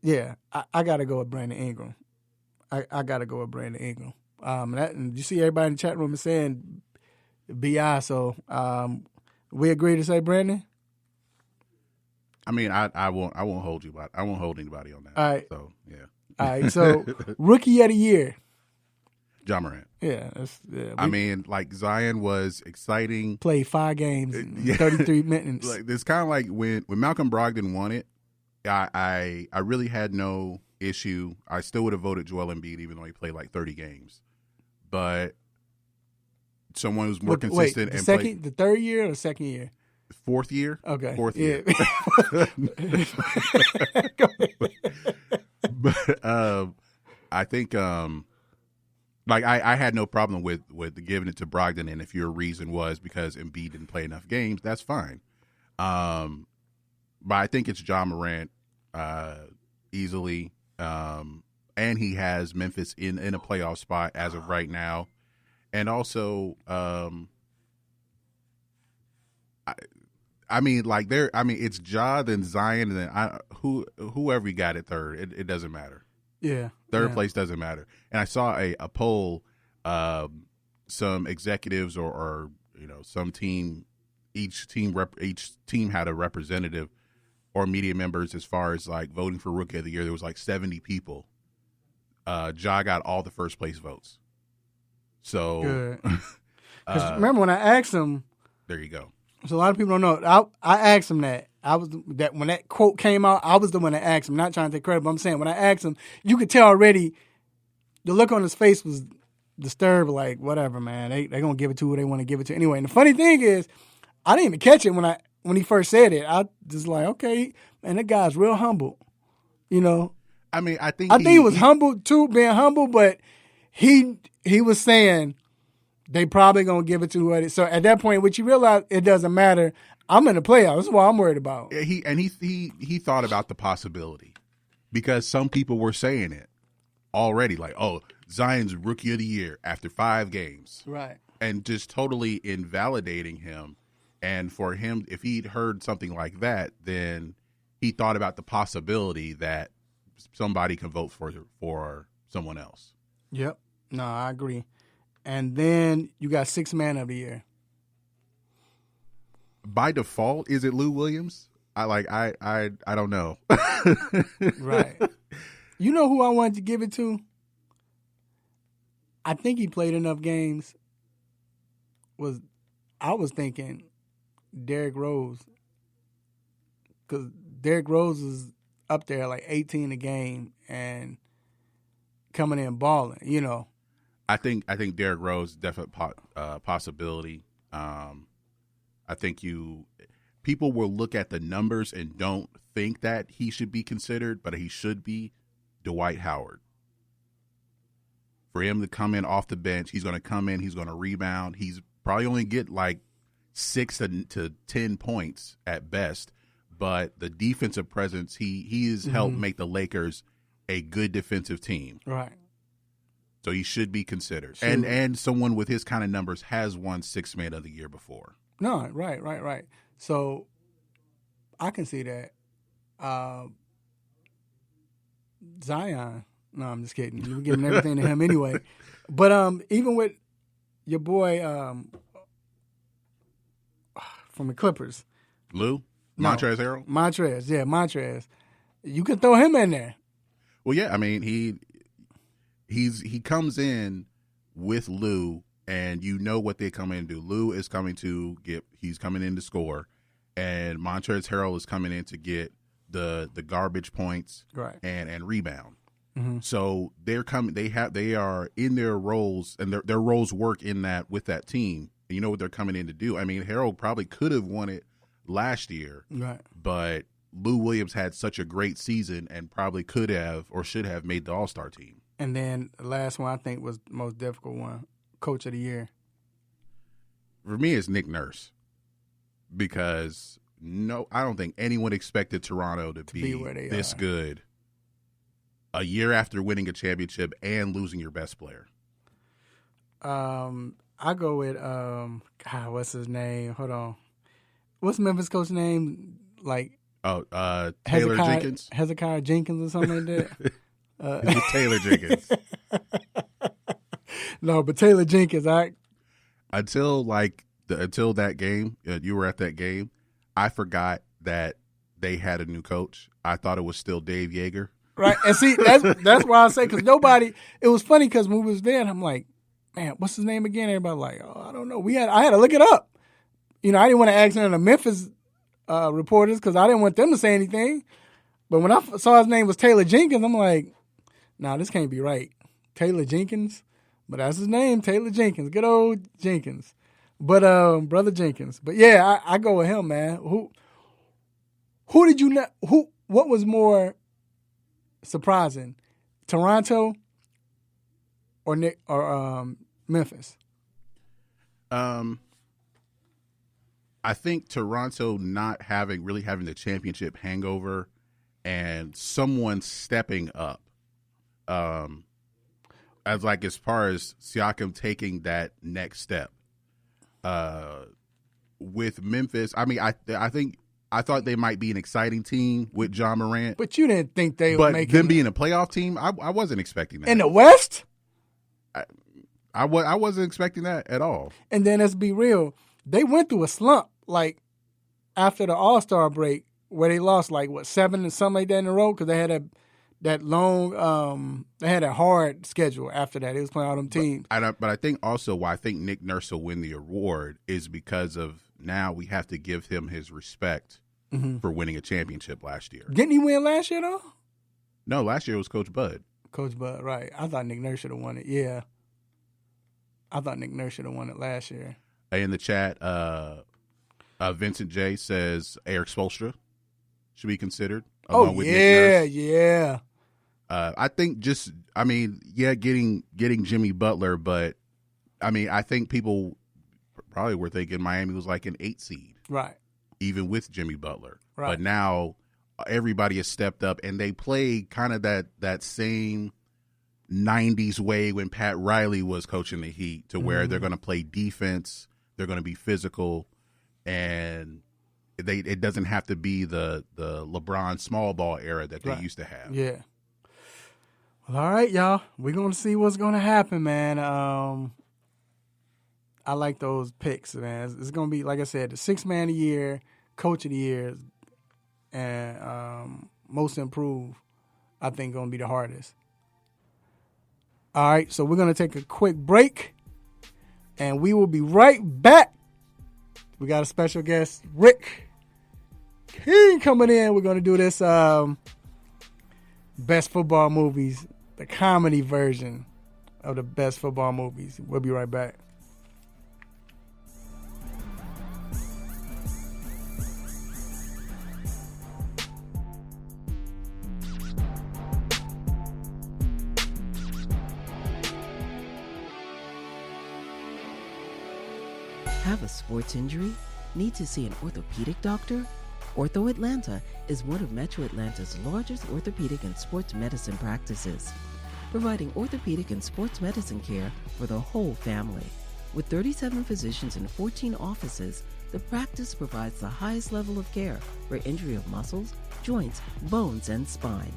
Yeah, I got to go with Brandon Ingram. I got to go with Brandon Ingram. And you see everybody in the chat room is saying B.I., so we agree to say Brandon? I mean, I won't hold you, but I won't hold anybody on that. All right. So, yeah. All right, so Rookie of the Year. Ja Morant. Yeah, I mean, like Zion was exciting. Played 5 games in 33 minutes. Like it's kind of like when Malcolm Brogdon won it. I really had no issue. I still would have voted Joel Embiid even though he played like 30 games. But someone who's more consistent the third year or the second year? Fourth year. Okay. Fourth year. But I think like I had no problem with giving it to Brogdon, and if your reason was because Embiid didn't play enough games, that's fine. But I think it's Ja Morant easily, and he has Memphis in a playoff spot as of right now, and also I mean like it's Ja, then Zion, and then whoever you got at third, it doesn't matter. Yeah, third place doesn't matter. And I saw a poll, some executives or some team, each team had a representative or media members as far as like voting for Rookie of the Year. There was like 70 people. Ja got all the first place votes. So, because remember when I asked him, there you go. So a lot of people don't know. I asked him that. I was that when that quote came out, I was the one that asked him. Not trying to take credit, but I'm saying when I asked him, you could tell already the look on his face was disturbed. Like whatever, man. They gonna give it to who they want to give it to anyway. And the funny thing is, I didn't even catch it when he first said it. I just like, okay, man, that guy's real humble. I mean, I think he was humble too, being humble, but he was saying they probably gonna give it to whoever. So at that point, which you realize it doesn't matter. I'm in the playoffs. That's what I'm worried about. He thought about the possibility because some people were saying it already, like, oh, Zion's Rookie of the Year after 5 games, right? And just totally invalidating him. And for him, if he'd heard something like that, then he thought about the possibility that somebody can vote for someone else. Yep. No, I agree. And then you got 6th Man of the Year. By default, is it Lou Williams? I don't know. Right. You know who I wanted to give it to? I think he played enough games. I was thinking Derrick Rose. Because Derrick Rose is up there like 18 a game and coming in balling, I think Derrick Rose is definite possibility. I think people will look at the numbers and don't think that he should be considered, but he should be Dwight Howard. For him to come in off the bench, he's going to come in, he's going to rebound. He's probably only get like 6 to 10 points at best, but the defensive presence, he has helped make the Lakers a good defensive team. Right. So he should be considered. Sure. And someone with his kind of numbers has won 6th Man of the Year before. No, right. So I can see that. Zion. No, I'm just kidding. You're giving everything to him anyway. But even with your boy from the Clippers. Lou? Montrezl Harrell? Montrezl. You can throw him in there. Well, yeah, I mean, he comes in with Lou, and you know what they come in to do. Lou is coming he's coming in to score, and Montrezl Harrell is coming in to get the garbage points, right, and rebound. Mm-hmm. So they are in their roles, and their roles work in that with that team. And you know what they're coming in to do. I mean, Harrell probably could have won it last year, right, but Lou Williams had such a great season and probably could have or should have made the All-Star team. And then the last one I think was the most difficult one, Coach of the Year. For me, it's Nick Nurse because I don't think anyone expected Toronto to be where they this good a year after winning a championship and losing your best player. I go with what's his name? Hold on, what's Memphis coach name? Like Taylor Jenkins, Hezekiah Jenkins, or something like that. Taylor Jenkins. No, but Taylor Jenkins. Until that game, you were at that game. I forgot that they had a new coach. I thought it was still Dave Yeager. Right, and see that's why I say because nobody. It was funny because when we was there, I'm like, man, what's his name again? Everybody like, oh, I don't know. I had to look it up. I didn't want to ask none of the Memphis reporters because I didn't want them to say anything. But when I saw his name was Taylor Jenkins, I'm like, nah, this can't be right. Taylor Jenkins? But that's his name, Taylor Jenkins. Good old Jenkins. But Brother Jenkins. But yeah, I go with him, man. Who did you not? What was more surprising, Toronto or Memphis? I think Toronto not really having the championship hangover and someone stepping up. As far as Siakam taking that next step. With Memphis, I mean, I thought they might be an exciting team with John Morant. But you didn't think they would make them being a playoff team, I wasn't expecting that. In the West? I wasn't expecting that at all. And then let's be real. They went through a slump, after the All-Star break, where they lost, 7 and something like that in a row because they had that long, they had a hard schedule after that. They was playing all them teams. But I think also why I think Nick Nurse will win the award is because of now we have to give him his respect for winning a championship last year. Didn't he win last year, though? No, last year it was Coach Bud. Coach Bud, right. I thought Nick Nurse should have won it, yeah. I thought Nick Nurse should have won it last year. In the chat, Vincent J says Eric Spoelstra should be considered along with Nick Nurse. Yeah. I think getting Jimmy Butler, but I think people probably were thinking Miami was like an 8 seed, right? Even with Jimmy Butler, right? But now everybody has stepped up and they play kind of that same 90s way when Pat Riley was coaching the Heat, to where they're going to play defense, they're going to be physical, and it doesn't have to be the LeBron small ball era that they used to have. Yeah. Well, all right, y'all. We're going to see what's going to happen, man. I like those picks, man. It's going to be, like I said, the 6th man of the year, coach of the year, and most improved, I think, going to be the hardest. All right, so we're going to take a quick break, and we will be right back. We got a special guest, Rick King, coming in. We're going to do this best football movies, the comedy version of the best football movies. We'll be right back. Have a sports injury? Need to see an orthopedic doctor? Ortho Atlanta is one of Metro Atlanta's largest orthopedic and sports medicine practices, providing orthopedic and sports medicine care for the whole family. With 37 physicians and 14 offices, the practice provides the highest level of care for injury of muscles, joints, bones, and spine.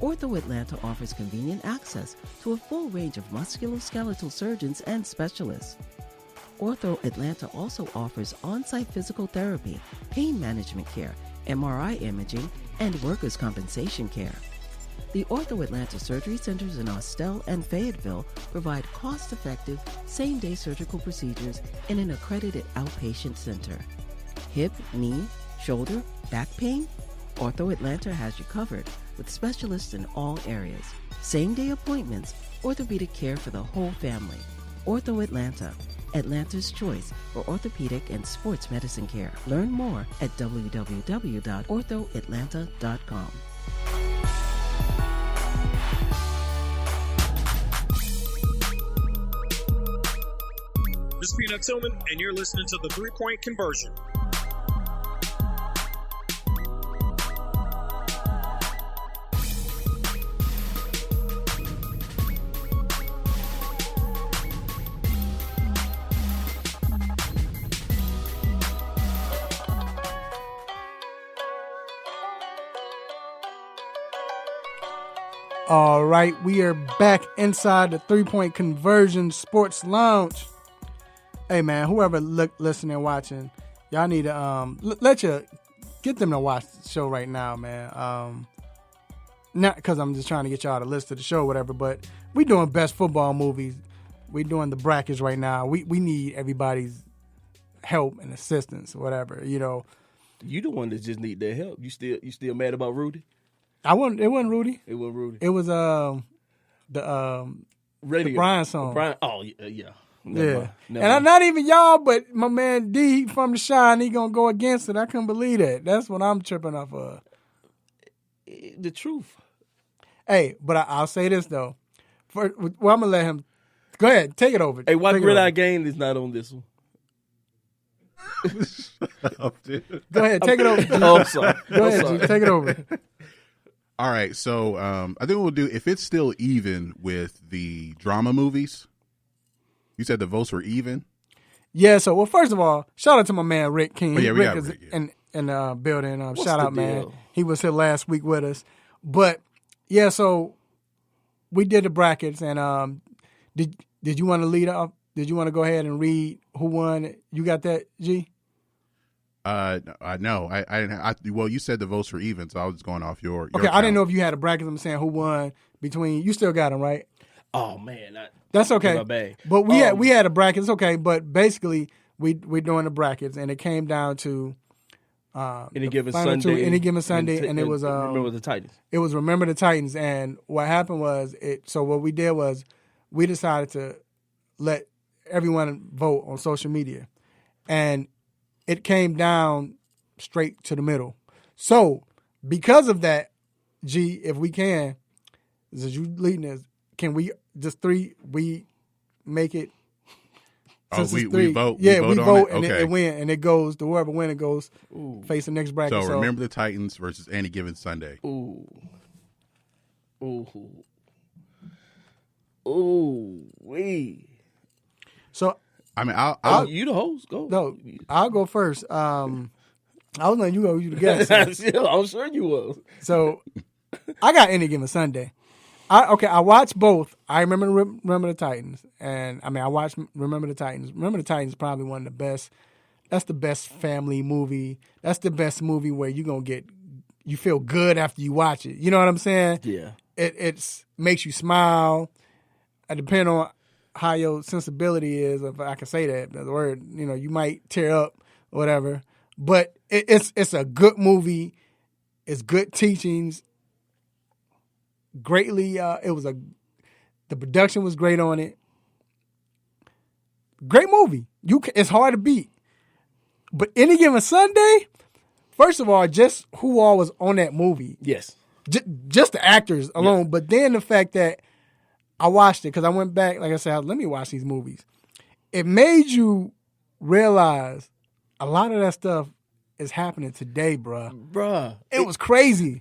Ortho Atlanta offers convenient access to a full range of musculoskeletal surgeons and specialists. Ortho Atlanta also offers on-site physical therapy, pain management care, MRI imaging, and workers' compensation care. The Ortho Atlanta surgery centers in Austell and Fayetteville provide cost-effective, same-day surgical procedures in an accredited outpatient center. Hip, knee, shoulder, back pain? Ortho Atlanta has you covered with specialists in all areas. Same-day appointments, orthopedic care for the whole family. Ortho Atlanta, Atlanta's choice for orthopedic and sports medicine care. Learn more at www.orthoatlanta.com. This is Peanut Tillman, and you're listening to the 3-Point Conversion. All right, we are back inside the 3-Point Conversion Sports Lounge. Hey, man, whoever listening and watching, y'all need to get them to watch the show right now, man. Not because I'm just trying to get y'all to listen to the show or whatever, but we doing best football movies. we doing the brackets right now. We need everybody's help and assistance, whatever. You know, you the one that just need their help. You still mad about Rudy? It wasn't Rudy. It wasn't Rudy. It was the Brian song. Brian. Oh yeah. Never mind. I'm not even y'all, but my man D from the Shine, he gonna go against it. I couldn't believe that. That's what I'm tripping off of. The truth. Hey, but I'll say this though. I'm gonna let him. Go ahead, take it over. Hey, why Gridiron Game is not on this one? Go ahead, take it over. Oh, I'm sorry. Go ahead, G, take it over. All right, so I think we'll do, if it's still even with the drama movies. You said the votes were even? Yeah, so, well, first of all, shout out to my man Rick King. Oh, yeah, we Rick got is Rick, yeah. in building. What's Shout the out, man. deal? He was here last week with us. But, yeah, so we did the brackets, and did you want to lead off? Did you want to go ahead and read who won? You got that, G? No, I didn't. Well, you said the votes were even, so I was just going off your Okay, count. I didn't know if you had a bracket. I'm saying who won between. You still got them, right? Oh man, that's okay. My bad. But we had a bracket. It's okay. But basically, we're doing the brackets, and it came down to any given Sunday, and it was Remember the Titans. It was Remember the Titans, and what happened was So what we did was we decided to let everyone vote on social media, and it came down straight to the middle. So because of that, G, if we can, as you leading us, can we just we make it? We vote. Yeah, we vote, on and it? it win, and it goes to whoever wins. It goes face the next bracket. So Remember the Titans versus Any Given Sunday. Wee. So I mean, I'll you the host. Go. No, I'll go first. I was letting you go. You the guest. I'm sure you will. So I got Any Given Sunday. I watched both. I remember the Titans, and I mean I watched Remember the Titans. Remember the Titans is probably one of the best. That's the best family movie. That's the best movie where you feel good after you watch it. You know what I'm saying? Yeah. It makes you smile. It depends on how your sensibility is, if I can say that. The word, you might tear up or whatever. But it's a good movie. It's good teachings. Greatly, the production was great on it. Great movie. It's hard to beat. But Any Given Sunday, first of all, just who all was on that movie. Yes. Just the actors alone. Yeah. But then the fact that I watched it, because I went back, like I said, let me watch these movies. It made you realize a lot of that stuff is happening today, bruh. It was crazy.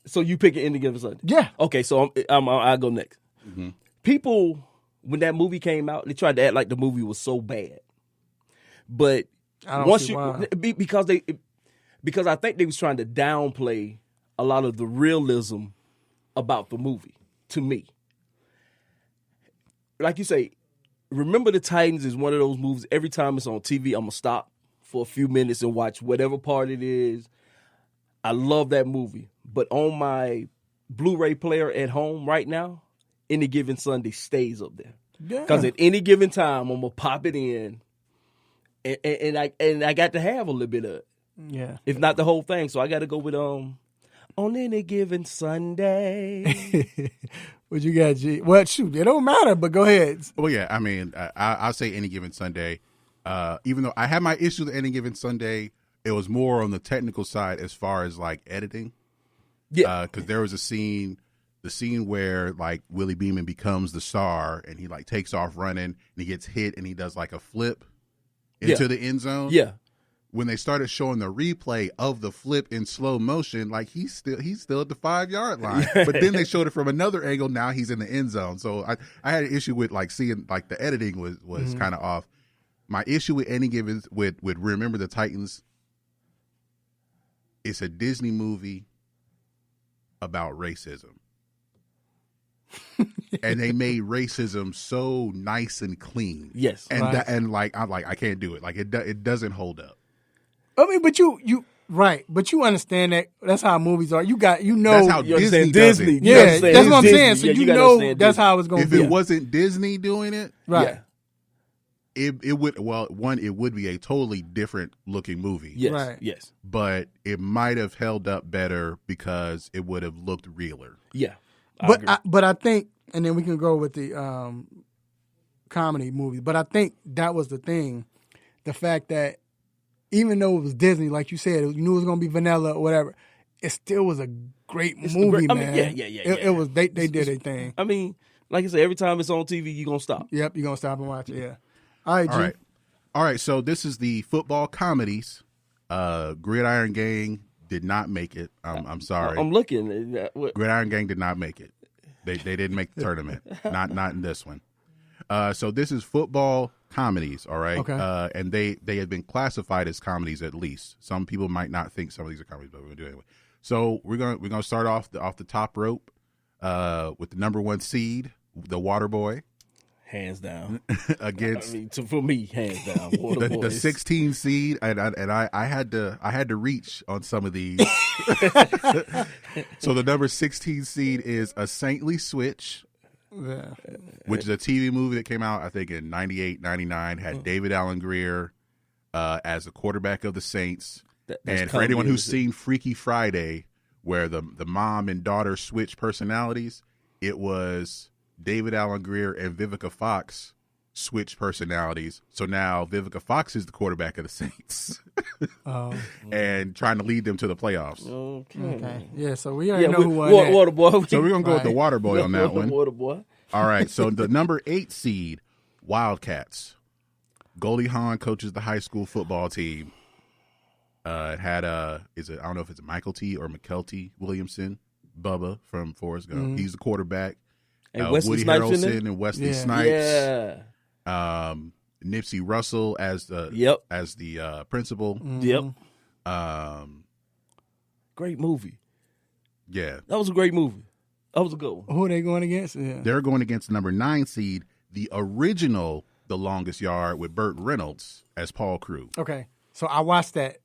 So you pick it Any Given Sunday? Yeah. Okay, so I'll go next. Mm-hmm. People, when that movie came out, they tried to act like the movie was so bad. But I don't see why. Because I think they was trying to downplay a lot of the realism about the movie, to me. Like you say, Remember the Titans is one of those movies, every time it's on TV, I'm going to stop for a few minutes and watch whatever part it is. I love that movie. But on my Blu-ray player at home right now, Any Given Sunday stays up there. Because at any given time, I'm going to pop it in, and I got to have a little bit of it. Yeah. If not the whole thing. So I got to go with On Any Given Sunday. What you got, G? Well, shoot, it don't matter, but go ahead. Well, yeah, I mean, I'll say Any Given Sunday. Even though I had my issue with Any Given Sunday, it was more on the technical side as far as, like, editing. Yeah. Because there was the scene where, like, Willie Beeman becomes the star, and he, like, takes off running, and he gets hit, and he does, like, a flip into the end zone. Yeah. When they started showing the replay of the flip in slow motion, like he's still at the 5-yard line. But then they showed it from another angle. Now he's in the end zone. So I had an issue with like seeing like the editing was kind of off. My issue with Any Given with Remember the Titans, it's a Disney movie about racism. And they made racism so nice and clean. Yes. And and like I'm like I can't do it. Like it doesn't hold up. I mean, but you Right, but you understand that that's how movies are. That's how Disney does it. Yeah, that's what I'm saying. So you know that's how it's going to be. If it wasn't Disney doing it, right? It would it would be a totally different looking movie. Yes, right. Yes, but it might have held up better because it would have looked realer. Yeah, but I think, and then we can go with the comedy movies. But I think that was the thing, the fact that even though it was Disney, like you said, you knew it was going to be vanilla or whatever, it still was a great movie, man. It was they did their thing. I mean, like I said, every time it's on TV, you're gonna stop. Yep, you're gonna stop and watch it. Yeah. All right, G. All right. So this is the football comedies. Gridiron Gang did not make it. I'm sorry. I'm looking. Gridiron Gang did not make it. They didn't make the tournament. Not in this one. So this is football comedies, all right? Okay. And they had been classified as comedies at least. Some people might not think some of these are comedies, but we're gonna do it anyway. So we're gonna start off the top rope with the number 1 seed, the Waterboy. Hands down. Against for me, hands down. the 16 seed, and I had to reach on some of these. So the number 16 seed is A Saintly Switch. Yeah. Which is a TV movie that came out, I think, in 98, 99, had David Allen Greer as the quarterback of the Saints. And for anyone who's seen Freaky Friday, where the mom and daughter switch personalities, it was David Allen Greer and Vivica Fox switch personalities. So now Vivica Fox is the quarterback of the Saints. And trying to lead them to the playoffs. Okay. Yeah, so we already know who won that. Waterboy. So we're going to go with the Waterboy on that one. Waterboy. All right, so the number 8 seed, Wildcats. Goldie Hawn coaches the high school football team. It had I don't know if it's Michael T. or McKelty Williamson, Bubba from Forrest Gump. Mm-hmm. He's the quarterback. And Wesley Woody Snipes Harrelson and Wesley Snipes. Yeah. Nipsey Russell as the principal. Yep. Great movie. Yeah. That was a great movie. That was a good one. Who are they going against? Yeah. They're going against the number 9 seed, the original The Longest Yard with Burt Reynolds as Paul Crewe. Okay. So I watched that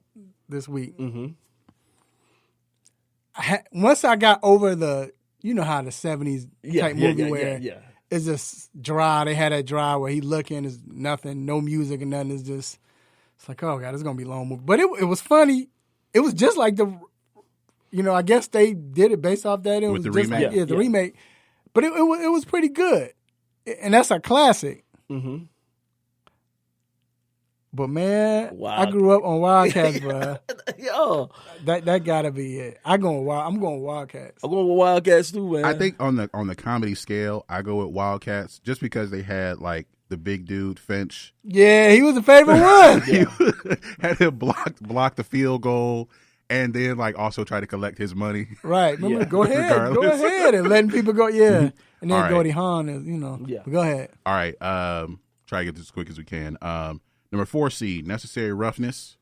this week. Mm-hmm. Once I got over you know how the 70s type movie where it's just dry. They had that dry where he looking, is nothing, no music and nothing. It's like, oh God, it's going to be a long movie. But it was funny. It was just like I guess they did it based off that. It With was the just remake? like the remake. But it was pretty good. And that's a classic. Mm-hmm. But man, I grew up on Wildcats, bro. Yo, that gotta be it. I'm going Wildcats. I'm going with Wildcats too, man. I think on the comedy scale, I go with Wildcats just because they had like the big dude Finch. Yeah, he was the favorite one. He had him block the field goal, and then like also try to collect his money. Right. Remember, go ahead, and letting people go. Yeah, and then Goldie Hawn is But go ahead. All right. Try to get this as quick as we can. Number 4 seed, Necessary Roughness,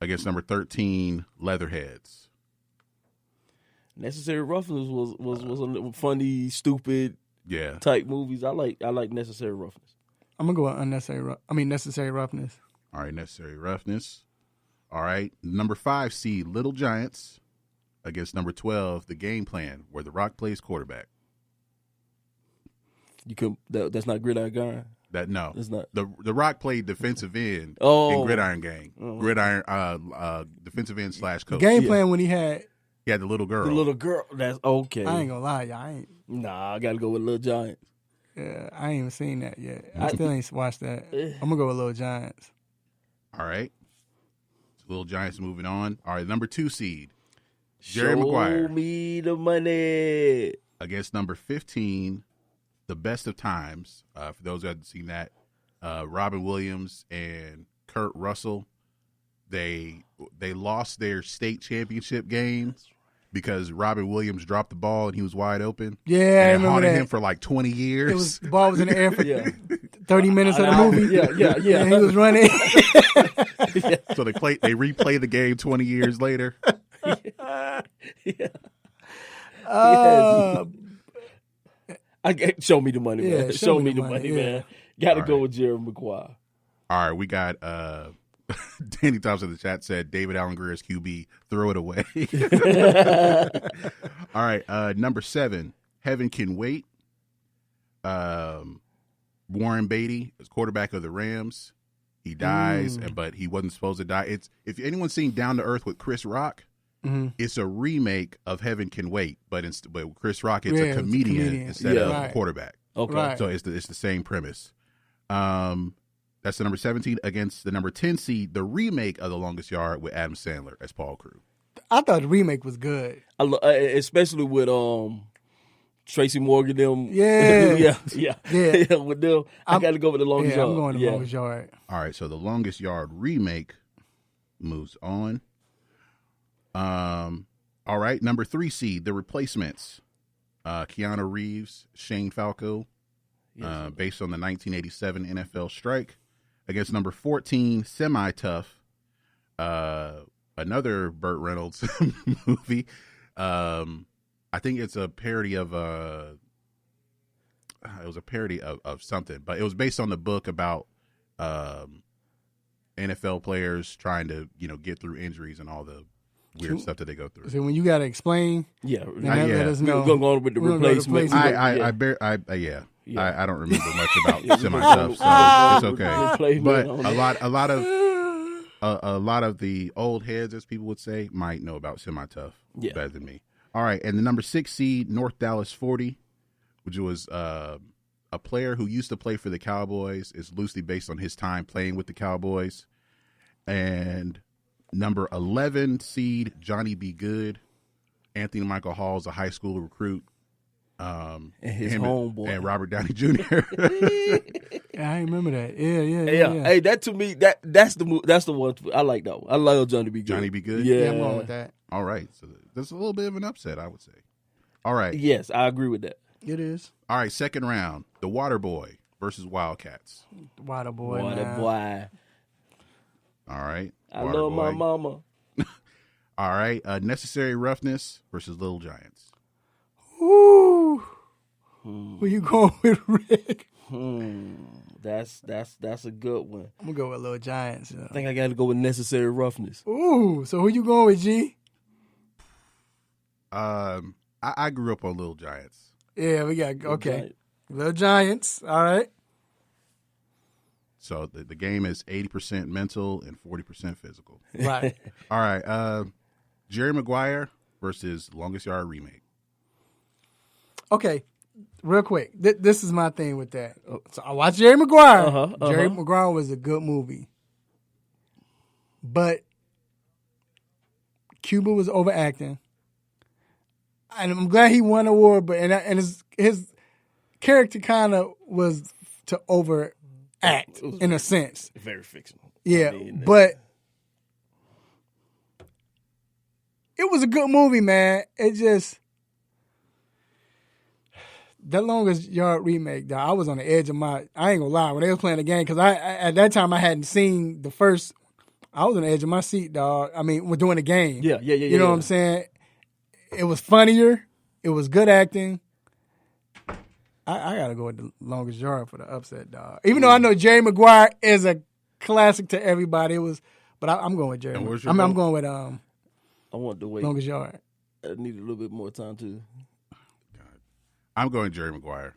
against number 13, Leatherheads. Necessary Roughness was a funny, stupid, type movies. I like Necessary Roughness. I'm gonna go with Necessary Roughness. All right, Necessary Roughness. All right, number 5 seed, Little Giants, against number 12, The Game Plan, where The Rock plays quarterback. That's not Gridiron Gang. No, it's not. The Rock played defensive end in Gridiron Gang. Gridiron defensive end / coach. Game Plan when he had the little girl. The little girl. That's okay. I ain't gonna lie, y'all. I gotta go with Little Giants. Yeah, I ain't even seen that yet. I still ain't watched that. I'm gonna go with Little Giants. All right. Little Giants moving on. All right, number 2 seed, Jerry Maguire. Show me the money. Against number 15, The Best of Times. For those who haven't seen that, Robin Williams and Kurt Russell, they lost their state championship game because Robin Williams dropped the ball and he was wide open. Yeah, and it haunted him for like 20 years. The ball was in the air for 30 minutes of the movie. Yeah. And he was running. So they replay the game 20 years later. Show me the money, man. Show me the money, man. Got to go with Jerry Maguire. All right, we got Danny Thompson in the chat said David Allen Greer's QB, throw it away. All right, number 7, Heaven Can Wait. Warren Beatty is quarterback of the Rams. He dies, but he wasn't supposed to die. If anyone's seen Down to Earth with Chris Rock, it's a remake of Heaven Can Wait, but Chris Rock is a comedian instead of a quarterback. Okay, so it's the same premise. That's the number 17 against the number 10 seed, the remake of The Longest Yard with Adam Sandler as Paul Crewe. I thought the remake was good. Especially with Tracy Morgan, them. Yeah. yeah. With them, I got to go with The Longest Yard. I'm going The Longest Yard. All right, so The Longest Yard remake moves on. All right, number 3 seed, The Replacements. Keanu Reeves, Shane Falco, based on the 1987 NFL strike. Against number 14, Semi-Tough, another Burt Reynolds movie. I think it's a parody of it was a parody of something, but it was based on the book about NFL players trying to get through injuries and all the weird stuff that they go through. So when you got to explain, let us know. We're going to go with the replacement. I don't remember much about Semi-Tough, so it's okay. But a lot of the old heads, as people would say, might know about Semi-Tough better than me. All right, and the number 6 seed, North Dallas 40, which was a player who used to play for the Cowboys, is loosely based on his time playing with the Cowboys. And number 11 seed, Johnny Be Good. Anthony Michael Hall is a high school recruit. And his homeboy. And Robert Downey Jr. I remember that. Yeah. Hey, that to me, that's the one. I like that one. I love Johnny Be Good. Johnny Be Good? Yeah, I'm going with that. All right. So there's a little bit of an upset, I would say. All right. Yes, I agree with that. It is. All right, second round. The Water Boy versus Wildcats. Water Boy. Boy. All right. I love my mama. All right. Necessary Roughness versus Little Giants. Ooh. Where you going with, Rick? That's a good one. I'm gonna go with Little Giants. I think I got to go with Necessary Roughness. Ooh. So who you going with, G? I grew up on Little Giants. Yeah, we got Little Giants. All right. So the game is 80% mental and 40% physical. Right. All right. Jerry Maguire versus Longest Yard remake. Okay, real quick. This is my thing with that. So I watched Jerry Maguire. Jerry Maguire was a good movie, but Cuba was overacting, and I'm glad he won an award. But and his character kind of was to overact in a sense. Very fictional. Yeah, but it was a good movie, man. It just. That Longest Yard remake, dog, I was on the edge of I ain't gonna lie, when they was playing the game, because I at that time I hadn't seen the first, I was on the edge of my seat, dog. I mean, we're doing the game. Yeah. You know what I'm saying? It was funnier. It was good acting. I gotta go with The Longest Yard for the upset, dog. Even though I know Jerry Maguire is a classic to everybody, but I'm going with Jerry. I'm going with I want to wait. Longest Yard. I need a little bit more time too. I'm going Jerry Maguire.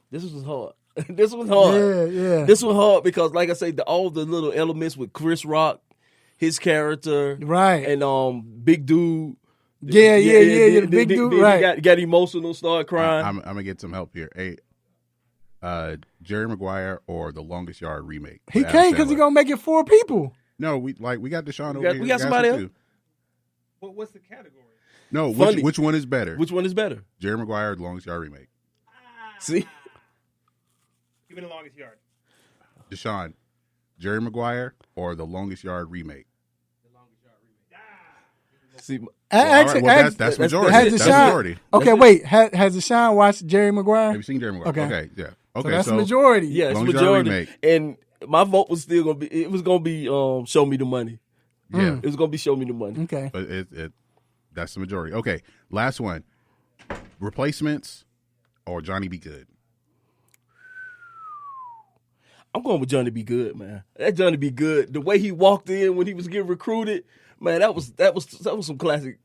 This was hard. This was hard. Yeah. This was hard because, like I say, all the little elements with Chris Rock, his character, right, and Big Dude. Yeah. The big dude, right? Got emotional, started crying. I'm gonna get some help here. Hey, Jerry Maguire or The Longest Yard remake? He can't because he's gonna make it 4 people. No, we got Deshaun over here. We got somebody else. What's the category? No, which one is better? Which one is better? Jerry Maguire or The Longest Yard remake? See? Give me The Longest Yard. Deshaun, Jerry Maguire or The Longest Yard remake? The Longest Yard remake. See, that's majority. That's majority. Okay, wait. Has Deshaun watched Jerry Maguire? Have you seen Jerry Maguire? Okay, yeah. Okay, so that's majority. Yeah, it's majority. And my vote was still gonna be. It was gonna be Show Me the Money. Yeah, it was gonna be Show Me the Money. Okay, but that's the majority. Okay, last one. Replacements or Johnny Be Good? I'm going with Johnny B. Good, man. That Johnny B. Good, the way he walked in when he was getting recruited, man, that was some classic,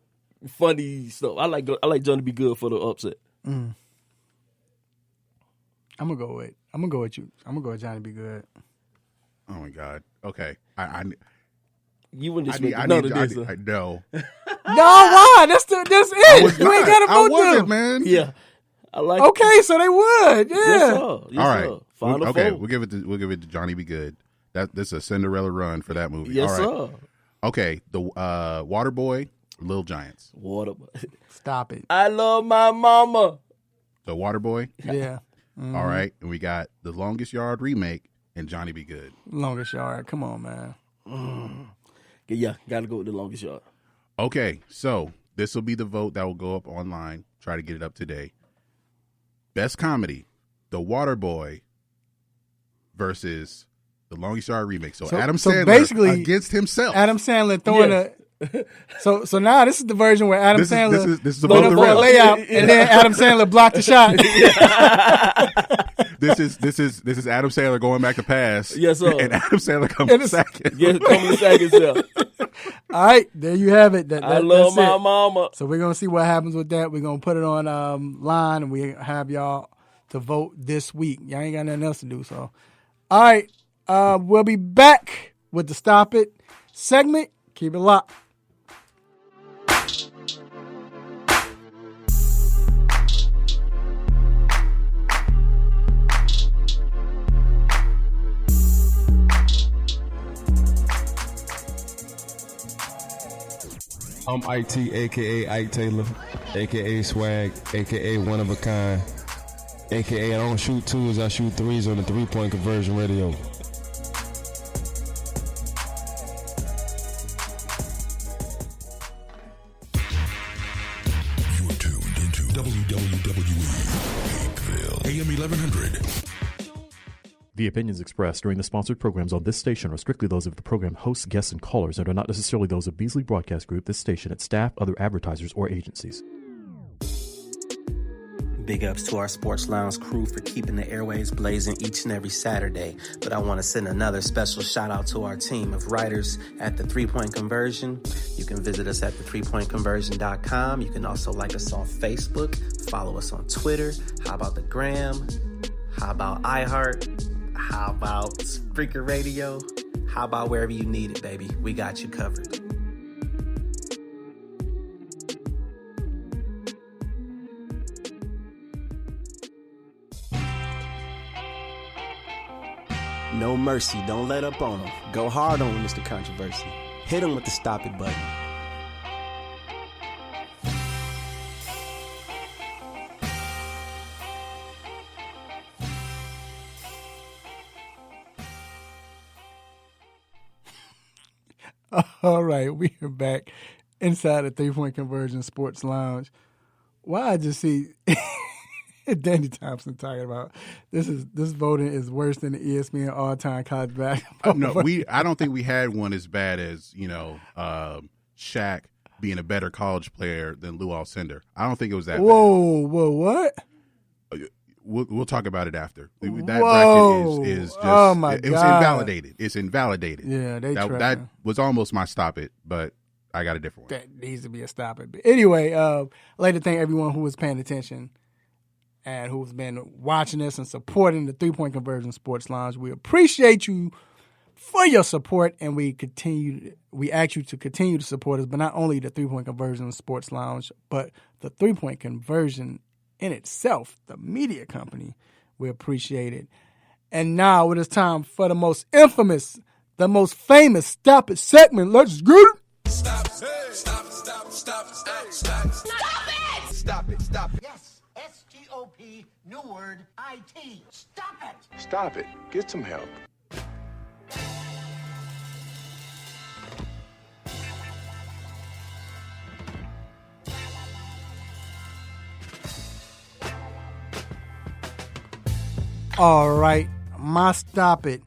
funny stuff. I like Johnny B. Good for the upset. I'm gonna go with you. I'm gonna go with Johnny B. Good. Oh my God. Okay. You wouldn't expect I none of this. I know. No, why? That's it. You ain't gotta vote them, man. Yeah. I like. Okay, so they would. Yeah. Yes, sir. All right. Final we'll give it to Johnny B. Good. This is a Cinderella run for that movie. Yes, all right. sir. Okay, the Water Boy, Little Giants. Stop it. I love my mama. The Water Boy. Yeah. Mm-hmm. All right, and we got the Longest Yard remake and Johnny B. Good. Longest Yard. Come on, man. Yeah, got to go with the Longest Yard. Okay, so this will be the vote that will go up online. Try to get it up today. Best comedy, The Water Boy versus the Longest Yard remake. So Adam Sandler basically against himself. Adam Sandler throwing a. So now this is the version where Adam Sandler this is above the rim layout, and then Adam Sandler blocked the shot. This is Adam Sandler going back to pass. Yes, sir. And Adam Sandler coming second. Yes, coming second. Sir. All right, there you have it. I love my mama. So we're gonna see what happens with that. We're gonna put it on line, and we have y'all to vote this week. Y'all ain't got nothing else to do. So, all right, we'll be back with the Stop It segment. Keep it locked. I'm IT, a.k.a. Ike Taylor, a.k.a. Swag, a.k.a. One of a Kind, a.k.a. I don't shoot twos, I shoot threes on the three-point conversion radio. You're tuned into WWE Peakville, AM 1100. The opinions expressed during the sponsored programs on this station are strictly those of the program hosts, guests, and callers and are not necessarily those of Beasley Broadcast Group, this station, its staff, other advertisers, or agencies. Big ups to our Sports Lounge crew for keeping the airways blazing each and every Saturday. But I want to send another special shout out to our team of writers at the 3 Point Conversion. You can visit us at the3pointconversion.com. You can also like us on Facebook, follow us on Twitter. How about the Gram? How about iHeart? How about Spreaker Radio? How about wherever you need it, baby? We got you covered. No mercy. Don't let up on them. Go hard on them, Mr. Controversy. Hit them with the stop it button. All right, we are back inside the 3 Point Conversion Sports Lounge. Why I just see Danny Thompson talking about this voting is worse than the ESPN all-time college basketball. No, I don't think we had one as bad as Shaq being a better college player than Lou Alcindor. I don't think it was that. Whoa, what? We'll talk about it after. That Whoa. bracket is just Oh my it was God. invalidated. It's invalidated. Yeah, that was almost my stop it, but I got a different one. That needs to be a stop it. But anyway, I'd like to thank everyone who was paying attention and who's been watching us and supporting the 3 Point Conversion Sports Lounge. We appreciate you for your support, and we ask you to continue to support us, but not only the 3 Point Conversion Sports Lounge, but the 3 Point Conversion in itself, the media company. We appreciate it. And now it is time for the most infamous, the most famous Stop It segment. Let's get it. Stop it. Stop it. Stop it. Stop it. Stop it. Stop it. Stop it. Stop it. Yes. S-T-O-P, new word, I-T. Stop it. Stop it. Get some help. All right, my stop it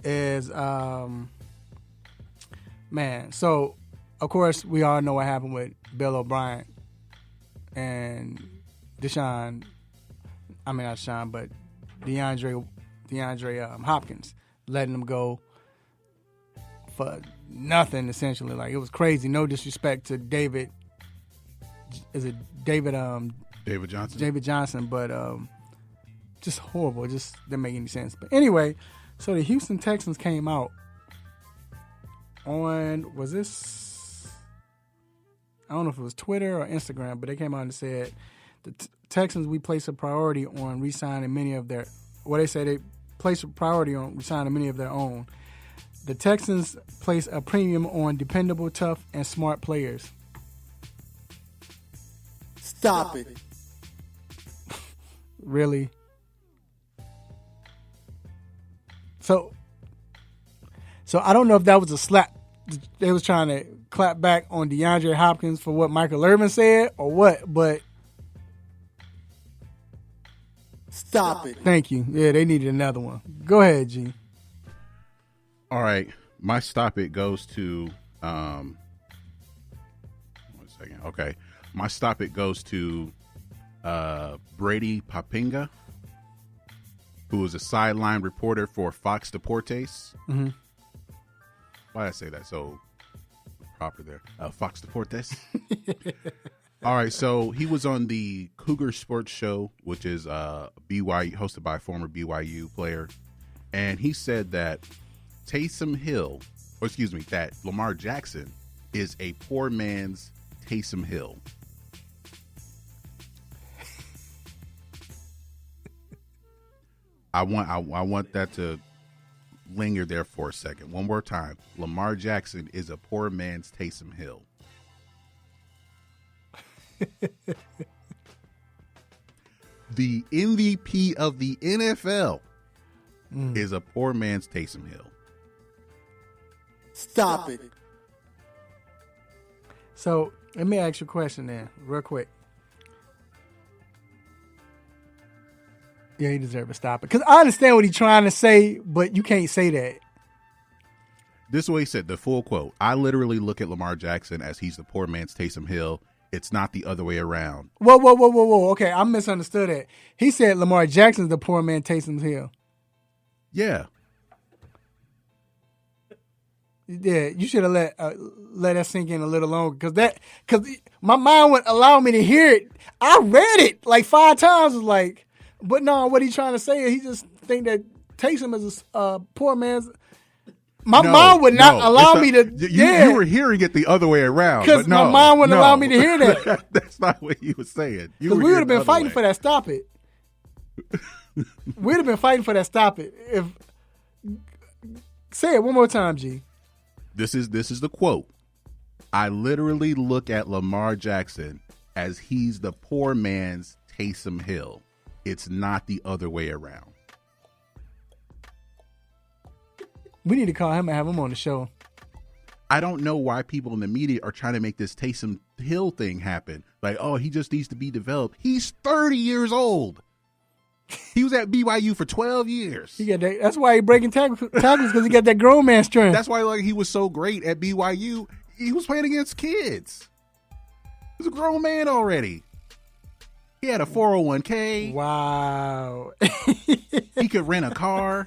is man. So, of course, we all know what happened with Bill O'Brien and DeAndre DeAndre Hopkins, letting him go for nothing, essentially. Like, it was crazy. No disrespect to David. Is it David? David Johnson. David Johnson, but just horrible. Just didn't make any sense. But anyway, so the Houston Texans came out on, was this, I don't know if it was Twitter or Instagram, but they came out and said the Texans, we place a priority on re-signing many of their, they say they place a priority on re-signing many of their own. The Texans place a premium on dependable, tough, and smart players. Stop it. Really? So I don't know if that was a slap. They was trying to clap back on DeAndre Hopkins for what Michael Irvin said or what, but stop it. Thank you. Yeah, they needed another one. Go ahead, G. All right. My stop it goes to 1 second. Okay. My stop it goes to Brady Papinga, who is a sideline reporter for Fox Deportes. Mm-hmm. Why did I say that so proper there? Fox Deportes. All right, so he was on the Cougar Sports Show, which is BYU, hosted by a former BYU player, and he said that that Lamar Jackson is a poor man's Taysom Hill. I want that to linger there for a second. One more time. Lamar Jackson is a poor man's Taysom Hill. The MVP of the NFL is a poor man's Taysom Hill. Stop it. So let me ask you a question then, real quick. Yeah, he deserves to stop it. Because I understand what he's trying to say, but you can't say that. This is what he said, the full quote. I literally look at Lamar Jackson as he's the poor man's Taysom Hill. It's not the other way around. Whoa. Okay, I misunderstood it. He said Lamar Jackson's the poor man Taysom Hill. Yeah. Yeah, you should have let that sink in a little longer because my mind wouldn't allow me to hear it. I read it like 5 times. Was like, but no, what he's trying to say is he just think that Taysom is a poor man's. My mind would not allow me to. You were hearing it the other way around. Because my mind wouldn't allow me to hear that. That's not what you were saying. Because we would have been fighting for that stop it. We'd have been fighting for that stop it. Say it one more time, G. This is the quote. I literally look at Lamar Jackson as he's the poor man's Taysom Hill. It's not the other way around. We need to call him and have him on the show. I don't know why people in the media are trying to make this Taysom Hill thing happen. Like, oh, he just needs to be developed. He's 30 years old. He was at BYU for 12 years. He got that. That's why he breaking tackles because he got that grown man strength. That's why he was so great at BYU. He was playing against kids. He was a grown man already. He had a 401k. Wow. He could rent a car.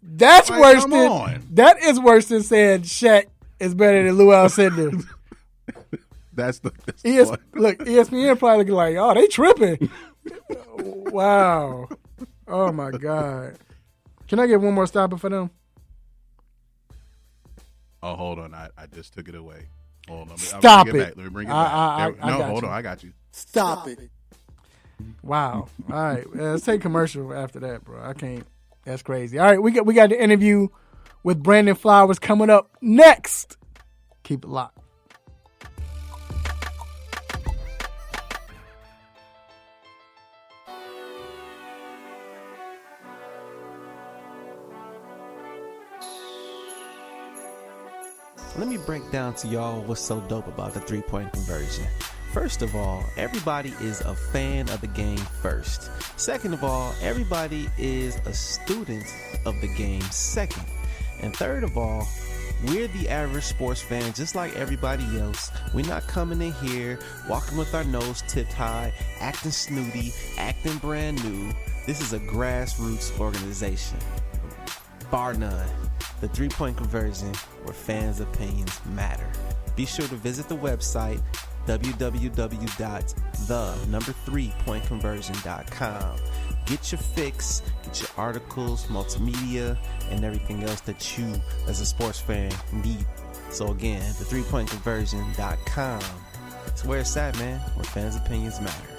That's worse that is worse than saying Shaq is better than Lou Alcindor. That's look, ESPN probably looking like, oh, they tripping. Wow. Oh my God. Can I get one more stopper for them? Oh, hold on. I just took it away. Hold on. Stop it. Let me bring it back. Hold on. I got you. Stop it. Wow. All right. Let's take commercial after that, bro. I can't. That's crazy. All right. We got the interview with Brandon Flowers coming up next. Keep it locked. Let me break down to y'all what's so dope about the three-point conversion. First of all, everybody is a fan of the game first. Second of all, everybody is a student of the game second. And third of all, We're the average sports fan just like everybody else. We're not coming in here, walking with our nose tipped high, acting snooty, acting brand new. This is a grassroots organization. Bar none. The 3-Point Conversion, where fans' opinions matter. Be sure to visit the website www.the3pointconversion.com. Get your fix, get your articles, multimedia, and everything else that you, as a sports fan, need. So again, the3pointconversion.com. It's where it's at, man, where fans' opinions matter.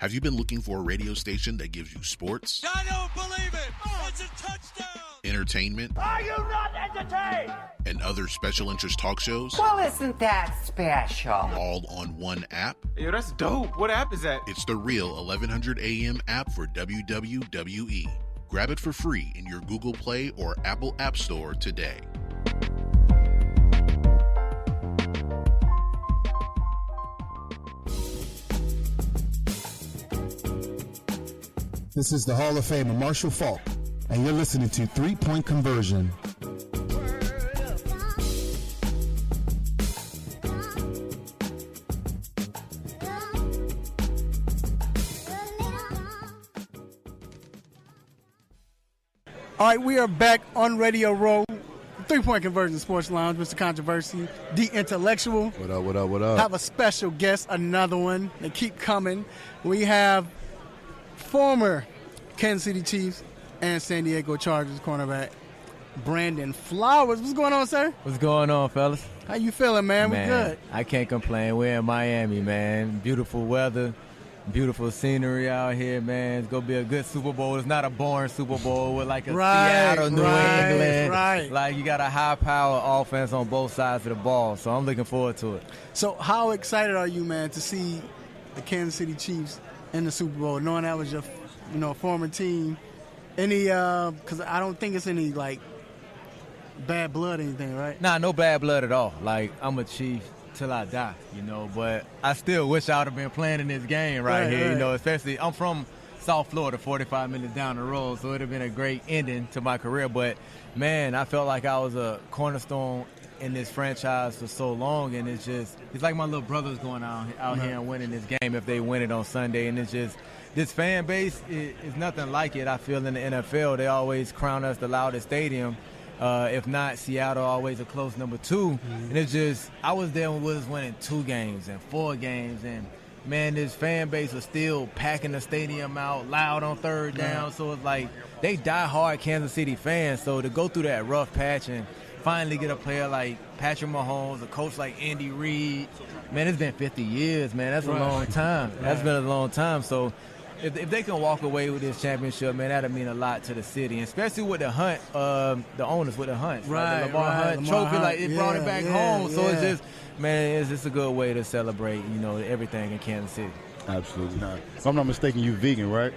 Have you been looking for a radio station that gives you sports? I don't believe it! It's a touchdown! Entertainment? Are you not entertained? And other special interest talk shows? Well, isn't that special? All on one app? Yo, that's dope. What app is that? It's the Real 1100 AM app for WWE. Grab it for free in your Google Play or Apple App Store today. This is the Hall of Famer Marshall Faulk, and you're listening to 3-Point Conversion. All right, we are back on Radio Row, 3-Point Conversion Sports Lounge, Mr. Controversy, the intellectual. What up, what up, what up? Have a special guest, another one. They keep coming. We have former Kansas City Chiefs and San Diego Chargers cornerback Brandon Flowers. What's going on, sir? What's going on, fellas? How you feeling, man? We good. I can't complain. We're in Miami, man. Beautiful weather, beautiful scenery out here, man. It's gonna be a good Super Bowl. It's not a boring Super Bowl with like a Seattle, New England. Right. Like you got a high-power offense on both sides of the ball, so I'm looking forward to it. So, how excited are you, man, to see the Kansas City Chiefs in the Super Bowl, knowing that was your, former team? Any, because I don't think it's any, like, bad blood or anything, right? Nah, no bad blood at all. Like, I'm a Chief till I die, but I still wish I would have been playing in this game right here, right. Especially I'm from South Florida, 45 minutes down the road, so it would have been a great ending to my career. But, man, I felt like I was a cornerstone in this franchise for so long, and it's like my little brother's going out here and winning this game if they win it on Sunday. And it's just, this fan base is nothing like it, I feel, in the NFL. They always crown us the loudest stadium. If not, Seattle always a close number 2. Mm-hmm. And it's just, I was there when we was winning 2 games and 4 games, and man, this fan base was still packing the stadium out loud on third down. So it's like they die hard Kansas City fans. So to go through that rough patch and finally get a player like Patrick Mahomes, a coach like Andy Reid, man, it's been 50 years, man. That's a long time. That's been a long time. So if they can walk away with this championship, man, that'll mean a lot to the city, and especially with the Hunt, the owners with the Hunt, right? Like the Lamar Hunt trophy, Hunt. like it brought it back home. So it's just, man, it's just a good way to celebrate, everything in Kansas City. Absolutely not. If I'm not mistaken, you vegan, right?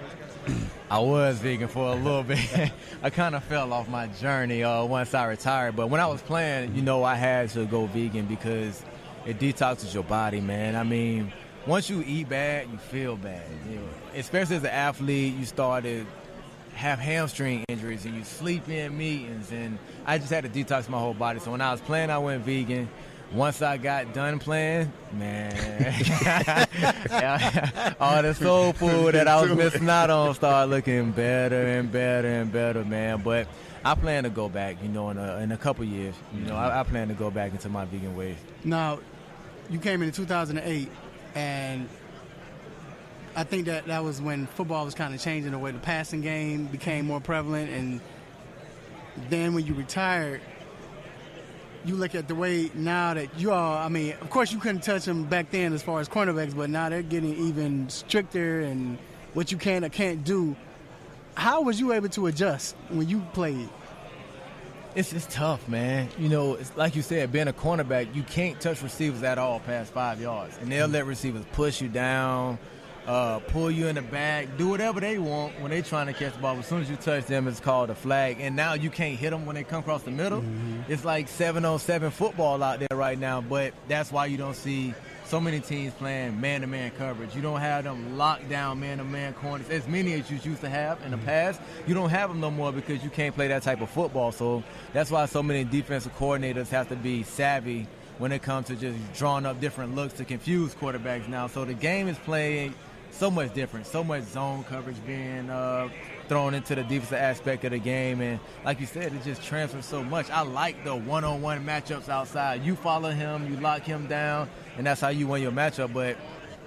I was vegan for a little bit. I kind of fell off my journey once I retired, but when I was playing, I had to go vegan because it detoxes your body, man. I mean, once you eat bad, you feel bad. Especially as an athlete, you start to have hamstring injuries and you sleep in meetings, and I just had to detox my whole body. So when I was playing, I went vegan. Once I got done playing, man, all the soul food that I was missing out on started looking better and better and better, man. But I plan to go back, in a couple years. I plan to go back into my vegan ways. Now, you came in 2008, and I think that was when football was kind of changing the way the passing game became more prevalent. And then when you retired, you look at the way now that you all, I mean, of course you couldn't touch them back then as far as cornerbacks, but now they're getting even stricter and what you can or can't do. How was you able to adjust when you played? It's tough, man. It's like you said, being a cornerback, you can't touch receivers at all past 5 yards. And they'll let receivers push you down. pull you in the back, do whatever they want when they trying to catch the ball. As soon as you touch them, it's called a flag. And now you can't hit them when they come across the middle. It's like 7-on-7 football out there right now, but that's why you don't see so many teams playing man-to-man coverage. You don't have them locked down man-to-man corners as many as you used to have in the past. You don't have them no more because you can't play that type of football. So that's why so many defensive coordinators have to be savvy when it comes to just drawing up different looks to confuse quarterbacks now. So the game is playing so much different, so much zone coverage being thrown into the defensive aspect of the game. And like you said, it just transfers so much. I like the one-on-one matchups outside. You follow him, you lock him down, and that's how you win your matchup. But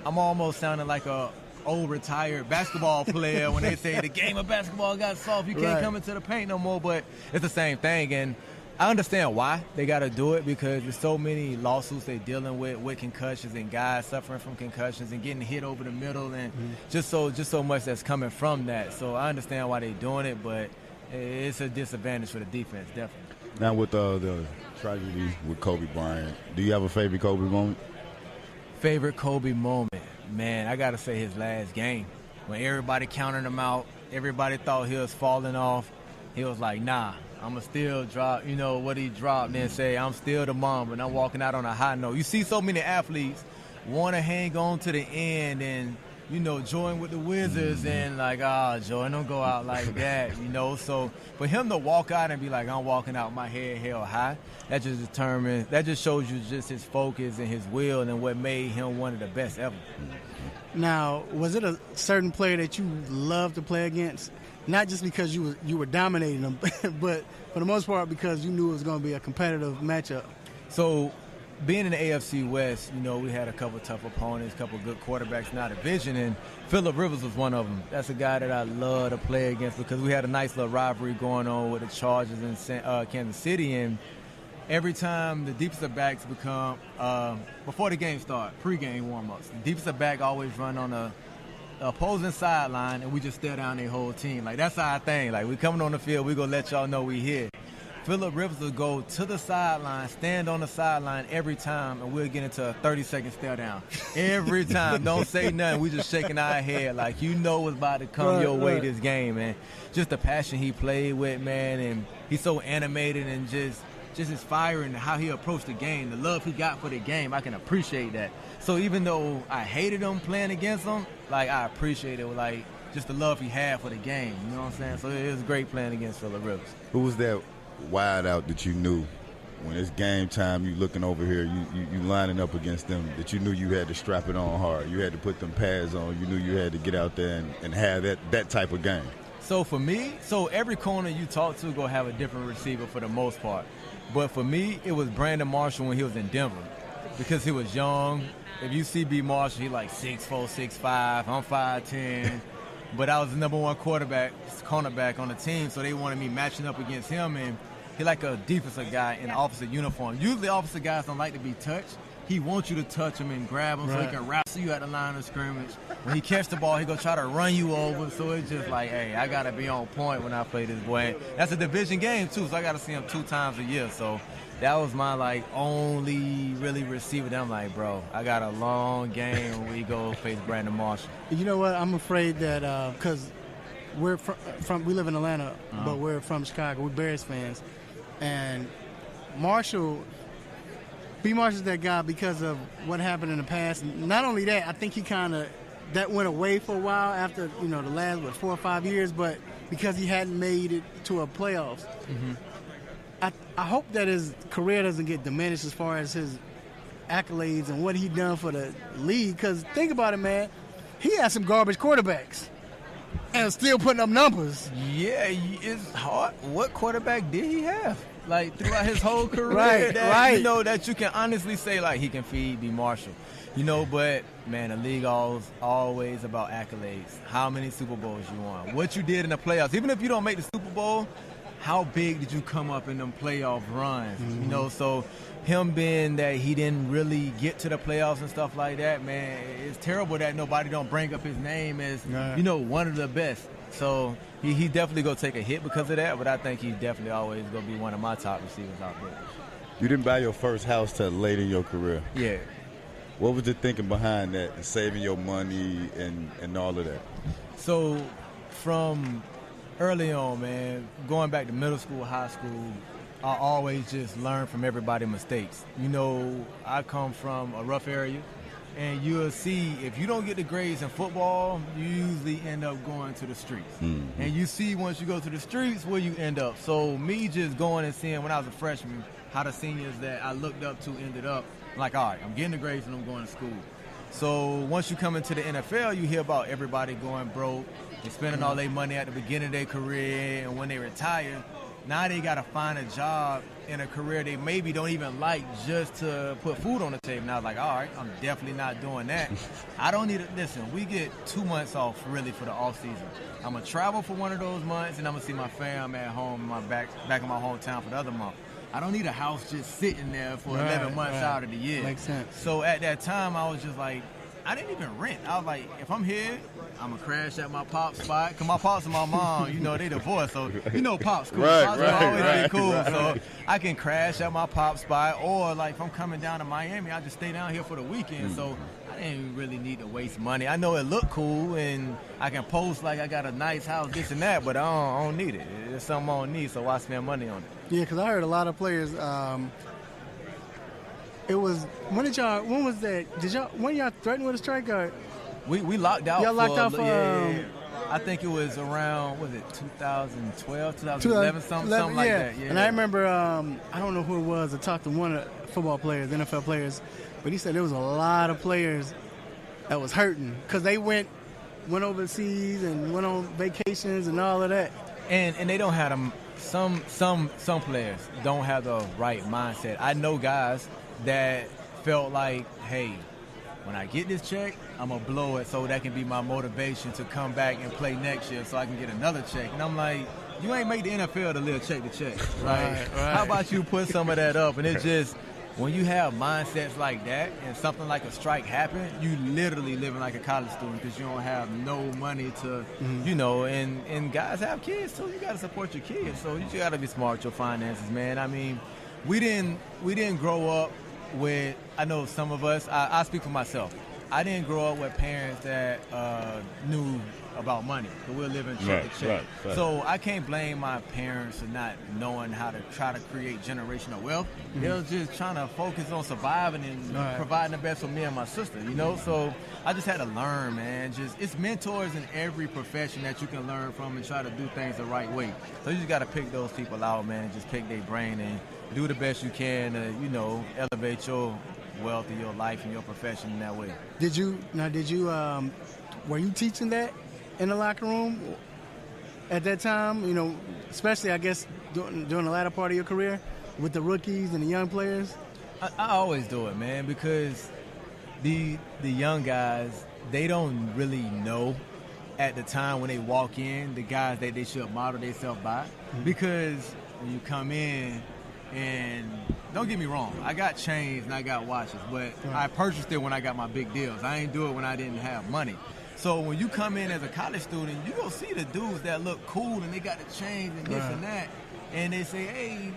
I'm almost sounding like a old retired basketball player when they say the game of basketball got soft. You can't come into the paint no more, but it's the same thing. And I understand why they got to do it because there's so many lawsuits they're dealing with concussions and guys suffering from concussions and getting hit over the middle and just so much that's coming from that. So I understand why they're doing it, but it's a disadvantage for the defense, definitely. Now with the tragedy with Kobe Bryant, do you have a favorite Kobe moment? Favorite Kobe moment? Man, I got to say his last game. When everybody counted him out, everybody thought he was falling off. He was like, nah. I'm going to still drop, what he dropped and then say, I'm still the mom, and I'm walking out on a high note. You see so many athletes want to hang on to the end and, join with the Wizards and like, Jordan, don't go out like that, So for him to walk out and be like, I'm walking out my head held high, that just shows you just his focus and his will and what made him one of the best ever. Now, was it a certain player that you loved to play against? Not just because you were dominating them, but for the most part because you knew it was going to be a competitive matchup. So being in the AFC West, we had a couple of tough opponents, a couple of good quarterbacks in our division, and Phillip Rivers was one of them. That's a guy that I love to play against because we had a nice little rivalry going on with the Chargers in Kansas City, and every time the defensive backs become, before the game start, pregame warm-ups, the defensive back always run on the opposing sideline, and we just stare down their whole team. Like, that's our thing. Like, we coming on the field, we going to let y'all know we here. Phillip Rivers will go to the sideline, stand on the sideline every time, and we'll get into a 30-second stare down. Every time. Don't say nothing. We just shaking our head like, what's about to come your way this game, man. Just the passion he played with, man, and he's so animated and just his fire and how he approached the game, the love he got for the game, I can appreciate that. So even though I hated him playing against him, like, I appreciated like just the love he had for the game. You know what I'm saying? So it was great playing against Phillip Rivers. Who was that wide out that you knew when it's game time, you looking over here, you lining up against them, that you knew you had to strap it on hard, you had to put them pads on, you knew you had to get out there and have that type of game? So for me, every corner you talk to go have a different receiver for the most part. But for me, it was Brandon Marshall when he was in Denver because he was young. If you see B. Marshall, he like 6'4", 6'5". I'm 5'10". But I was the number one cornerback on the team, so they wanted me matching up against him. And he like a defensive guy in an officer uniform. Usually officer guys don't like to be touched. He wants you to touch him and grab him so he can wrestle you at the line of scrimmage. When he catch the ball, he gonna try to run you over. So it's just like, hey, I gotta be on point when I play this boy. And that's a division game too, so I gotta see him 2 times a year. So that was my only really receiver that I'm like, bro, I got a long game when we go face Brandon Marshall. You know what? I'm afraid that because we're we live in Atlanta, but we're from Chicago. We're Bears fans, and B. Marshall's that guy because of what happened in the past. Not only that, I think he that went away for a while after, the last, 4 or 5 years, but because he hadn't made it to a playoffs. Mm-hmm. I hope that his career doesn't get diminished as far as his accolades and what he done for the league, because think about it, man. He had some garbage quarterbacks and still putting up numbers. Yeah, it's hard. What quarterback did he have? Throughout his whole career, right. That you can honestly say, he can feed B. Marshall. But, man, the league always about accolades. How many Super Bowls you won? What you did in the playoffs. Even if you don't make the Super Bowl, how big did you come up in them playoff runs? Mm-hmm. So him being that he didn't really get to the playoffs and stuff like that, man, it's terrible that nobody don't bring up his name as, one of the best. So he definitely going to take a hit because of that, but I think he's definitely always going to be one of my top receivers out there. You didn't buy your first house till late in your career. Yeah. What was the thinking behind that and saving your money and all of that? So from early on, man, going back to middle school, high school, I always just learn from everybody's mistakes. You know, I come from a rough area, and you'll see if you don't get the grades in football, you usually end up going to the streets. Mm-hmm. And you see once you go to the streets where you end up. So me just going and seeing when I was a freshman how the seniors that I looked up to ended up, like, all right, I'm getting the grades and I'm going to school. So once you come into the NFL, you hear about everybody going broke, they're spending all their money at the beginning of their career, and when they retire, now they got to find a job in a career they maybe don't even like just to put food on the table. And I was like, all right, I'm definitely not doing that. I don't need to, listen, we get 2 months off really for the off season. I'm going to travel for one of those months, and I'm going to see my fam at home, back in my hometown for the other month. I don't need a house just sitting there for 11 months out of the year. Makes sense. So at that time, I was just like, I didn't even rent. I was like, if I'm here, I'm going to crash at my pop's spot. Because my pops and my mom, you know, they divorced. So, you know, pop's cool. Pops always been cool. So I can crash at my pop's spot. Or, like, if I'm coming down to Miami, I just stay down here for the weekend. So I didn't really need to waste money. I know it looked cool, and I can post like I got a nice house, this and that, but I don't need it. It's something I don't need, so why spend money on it? Yeah, because I heard a lot of players. It was when was that? When y'all threatened with a strike? Or? We locked out. Y'all locked out for. Yeah. I think it was around 2012, 2011, something like that. Yeah. And I remember I don't know who it was. I talked to one of the football players, NFL players, but he said there was a lot of players that was hurting because they went overseas and went on vacations and all of that. And they don't have them. Some players don't have the right mindset. I know guys that felt like, hey, when I get this check, I'm going to blow it so that can be my motivation to come back and play next year so I can get another check. And I'm like, you ain't made the NFL to live check to check. Right? How about you put some of that up? And it's just, when you have mindsets like that and something like a strike happen, you literally living like a college student because you don't have no money to, you know, and guys have kids, so you got to support your kids. So you got to be smart with your finances, man. I mean, we didn't grow up with, I know some of us, I speak for myself. I didn't grow up with parents that knew about money, because we're living check to check. Right. So I can't blame my parents for not knowing how to try to create generational wealth. They was just trying to focus on surviving and providing the best for me and my sister, you know? So I just had to learn, man. It's mentors in every profession that you can learn from and try to do things the right way. So you just got to pick those people out, man, and just pick their brain and do the best you can to, you know, elevate your wealth and your life and your profession in that way. Were you teaching that in the locker room at that time? You know, especially, I guess, during the latter part of your career with the rookies and the young players? I always do it, man, because the young guys, they don't really know at the time when they walk in the guys that they should model themselves by. Because when you come in, and don't get me wrong, I got chains and I got watches, but I purchased it when I got my big deals. I ain't do it when I didn't have money. So when you come in as a college student, you go see the dudes that look cool and they got the chains and this and that, and they say, hey,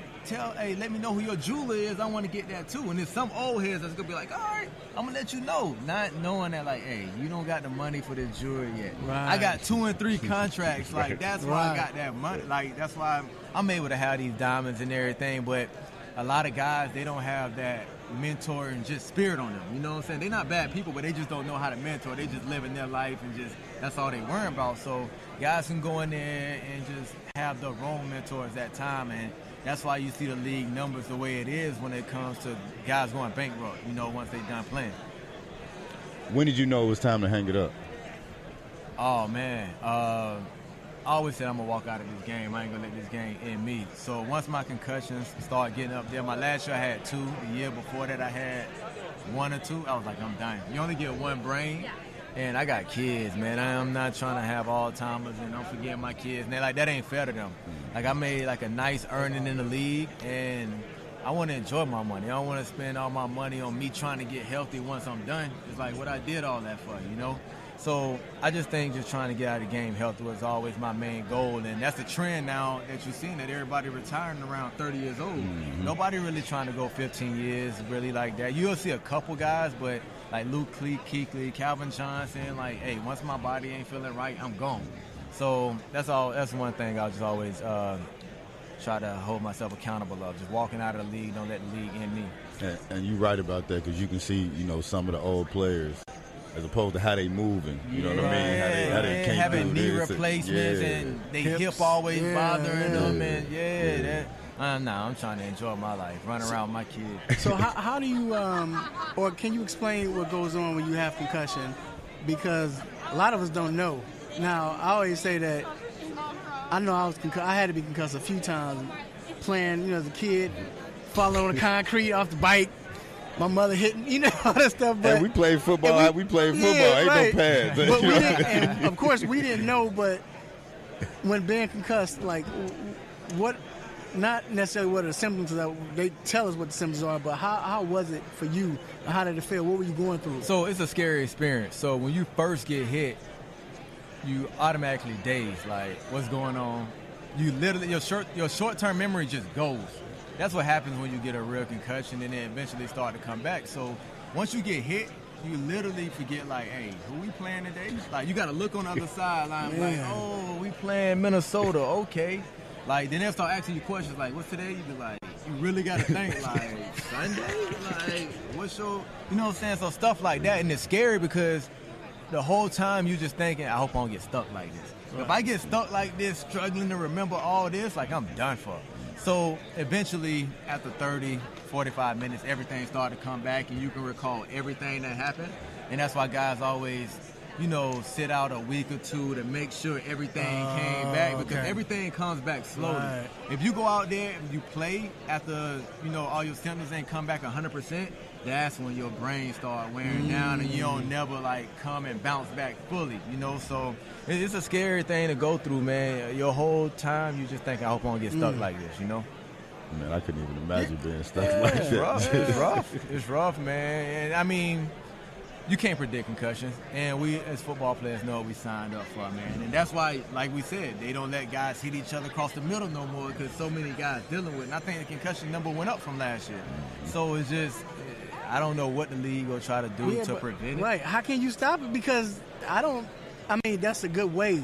let me know who your jeweler is. I want to get that too. And there's some old heads that's gonna be like, all right, I'm gonna let you know, not knowing that, like, hey, you don't got the money for this jewelry yet. I got 2 and 3 contracts. Like, that's why I got that money. Like, that's why I'm able to have these diamonds and everything. But a lot of guys, they don't have that mentor and just spirit on them. You know what I'm saying? They're not bad people, but they just don't know how to mentor. They just live in their life and just, that's all they worry about. So guys can go in there and just have the wrong mentors at that time, and that's why you see the league numbers the way it is when it comes to guys going bankrupt, you know, once they're done playing. When did you know it was time to hang it up? Oh, man. I always said I'm going to walk out of this game. I ain't going to let this game end me. So once my concussions started getting up there, my last year I had 2. The year before that I had 1 or 2. I was like, I'm dying. You only get 1 brain. And I got kids, man. I'm not trying to have Alzheimer's and don't forget my kids. And they're like, that ain't fair to them. Like, I made like a nice earning in the league, and I want to enjoy my money. I don't want to spend all my money on me trying to get healthy once I'm done. It's like what I did all that for, you know? So I just think just trying to get out of the game healthy was always my main goal. And that's the trend now that you're seeing, that everybody retiring around 30 years old. Nobody really trying to go 15 years really like that. You'll see a couple guys, but like Luke Kuechly, Calvin Johnson. Like, hey, once my body ain't feeling right, I'm gone. So that's one thing I'll just always try to hold myself accountable of. Just walking out of the league, don't let the league end me. And you're right about that, because you can see, some of the old players, as opposed to how they moving. You know what I mean? How they can't having do knee this. replacements and they hip always bothering them. And I'm trying to enjoy my life, run around with my kids. So how do you, or can you explain what goes on when you have concussion? Because a lot of us don't know. Now, I always say that I know I had to be concussed a few times playing, as a kid, falling on the concrete off the bike. My mother hitting, all that stuff. But we played football. Ain't no pads. But we didn't, and of course, we didn't know. But when being concussed, like, what? Not necessarily what are the symptoms are. They tell us what the symptoms are, but how was it for you? How did it feel? What were you going through? So it's a scary experience. So when you first get hit, you automatically dazed. Like, what's going on? You literally, your short-term memory just goes. That's what happens when you get a real concussion, and then eventually start to come back. So once you get hit, you literally forget, like, hey, who we playing today? Like, you got to look on the other sideline, like, oh, we playing Minnesota, okay. Like, then they'll start asking you questions, like, what's today? You be like, you really got to think, like, Sunday? Like, what's your, you know what I'm saying? So stuff like that, and it's scary because the whole time you just thinking, I hope I don't get stuck like this. Right. If I get stuck like this, struggling to remember all this, like, I'm done for. So eventually, after 30, 45 minutes, everything started to come back, and you can recall everything that happened. And that's why guys always, sit out a week or two to make sure everything came back, because everything comes back slowly. Right. If you go out there and you play after, all your symptoms ain't come back 100%, that's when your brain start wearing down, and you don't never, come and bounce back fully, So it's a scary thing to go through, man. Your whole time you just think, I hope I don't get stuck like this, Man, I couldn't even imagine being stuck like that. It's rough. It's rough, man. And, I mean, you can't predict concussions, and we as football players know what we signed up for, man. And that's why, like we said, they don't let guys hit each other across the middle no more, because so many guys dealing with it. And I think the concussion number went up from last year. So it's just, I don't know what the league will try to do to prevent it. Right. How can you stop it? Because that's a good way,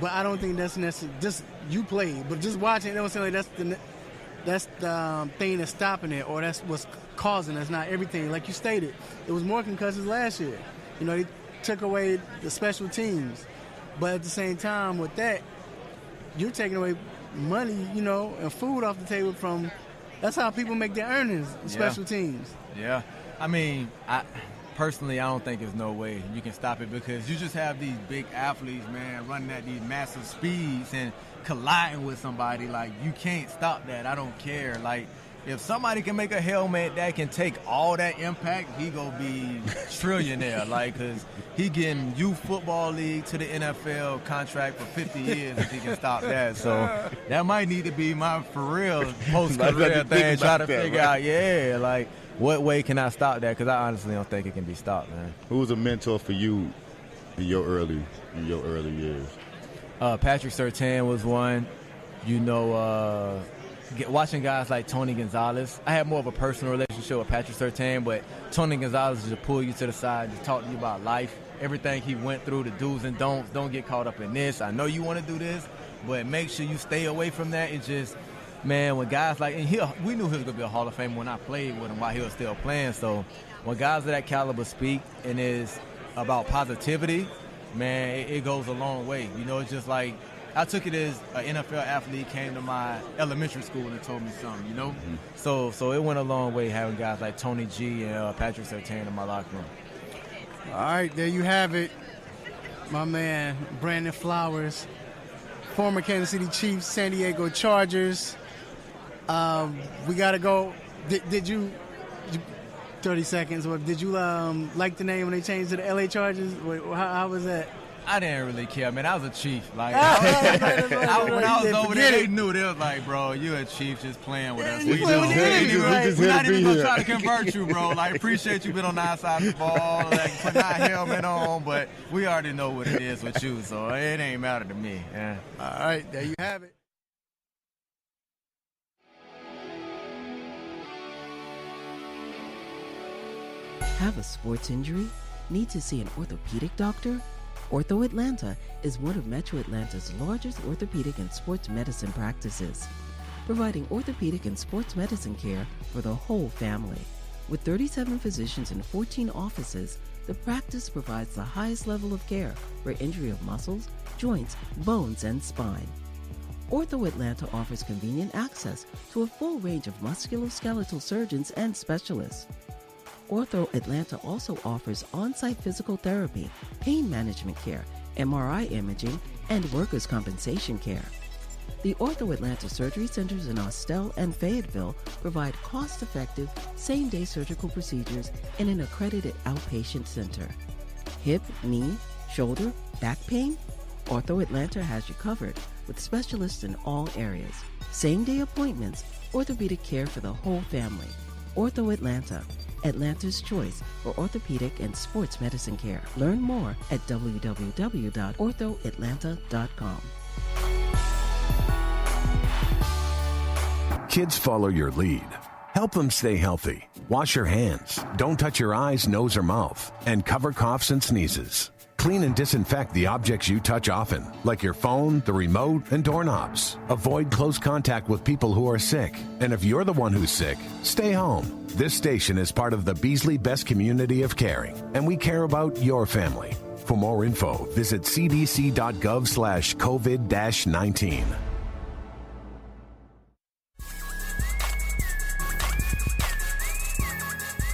but I don't think that's necessary. Just you play, but just watching it, don't say like that's the thing that's stopping it, or that's what's causing it. It's not everything. Like you stated, it was more concussions last year. They took away the special teams. But at the same time, with that, you're taking away money, and food off the table from. That's how people make their earnings, special teams. Yeah. I mean, personally, I don't think there's no way you can stop it, because you just have these big athletes, man, running at these massive speeds and colliding with somebody. Like, you can't stop that. I don't care. Like, if somebody can make a helmet that can take all that impact, he gonna be trillionaire. Like, cause he getting youth football league to the NFL contract for 50 years if he can stop that. So that might need to be my for real post-career thing. Try to figure out, like, what way can I stop that? Because I honestly don't think it can be stopped, man. Who was a mentor for you in your early years? Patrick Surtain was one. Watching guys like Tony Gonzalez. I had more of a personal relationship with Patrick Surtain, but Tony Gonzalez just pull you to the side, just talk to you about life, everything he went through, the do's and don'ts. Don't get caught up in this. I know you want to do this, but make sure you stay away from that. It's just, man, when guys like, and we knew he was going to be a Hall of Famer when I played with him while he was still playing. So when guys of that caliber speak and is about positivity, man, it goes a long way. It's just like, I took it as an NFL athlete came to my elementary school and told me something, Mm-hmm. So it went a long way having guys like Tony G and Patrick Surtain in my locker room. All right, there you have it. My man, Brandon Flowers, former Kansas City Chiefs, San Diego Chargers. We got to go. Did you 30 seconds, or did you like the name when they changed to the LA Chargers? How was that? I didn't really care, man. I was a Chief. Like, when I was over there, they knew. They was like, bro, you a Chief just playing with us. We're not even going to try to convert you, bro. Like, appreciate you been on the outside of the ball, like, putting our helmet on, but we already know what it is with you, so it ain't matter to me. Yeah. All right, there you have it. Have a sports injury? Need to see an orthopedic doctor? Ortho Atlanta is one of Metro Atlanta's largest orthopedic and sports medicine practices, providing orthopedic and sports medicine care for the whole family. With 37 physicians and 14 offices, the practice provides the highest level of care for injury of muscles, joints, bones, and spine. Ortho Atlanta offers convenient access to a full range of musculoskeletal surgeons and specialists. Ortho Atlanta also offers on-site physical therapy, pain management care, MRI imaging, and workers' compensation care. The Ortho Atlanta surgery centers in Austell and Fayetteville provide cost-effective, same-day surgical procedures in an accredited outpatient center. Hip, knee, shoulder, back pain? Ortho Atlanta has you covered with specialists in all areas. Same-day appointments, orthopedic care for the whole family. Ortho Atlanta, Atlanta's choice for orthopedic and sports medicine care. Learn more at www.orthoatlanta.com. Kids follow your lead. Help them stay healthy. Wash your hands. Don't touch your eyes, nose, or mouth. And cover coughs and sneezes. Clean and disinfect the objects you touch often, like your phone, the remote, and doorknobs. Avoid close contact with people who are sick. And if you're the one who's sick, stay home. This station is part of the Beasley Best Community of Caring, and we care about your family. For more info, visit cdc.gov/COVID-19.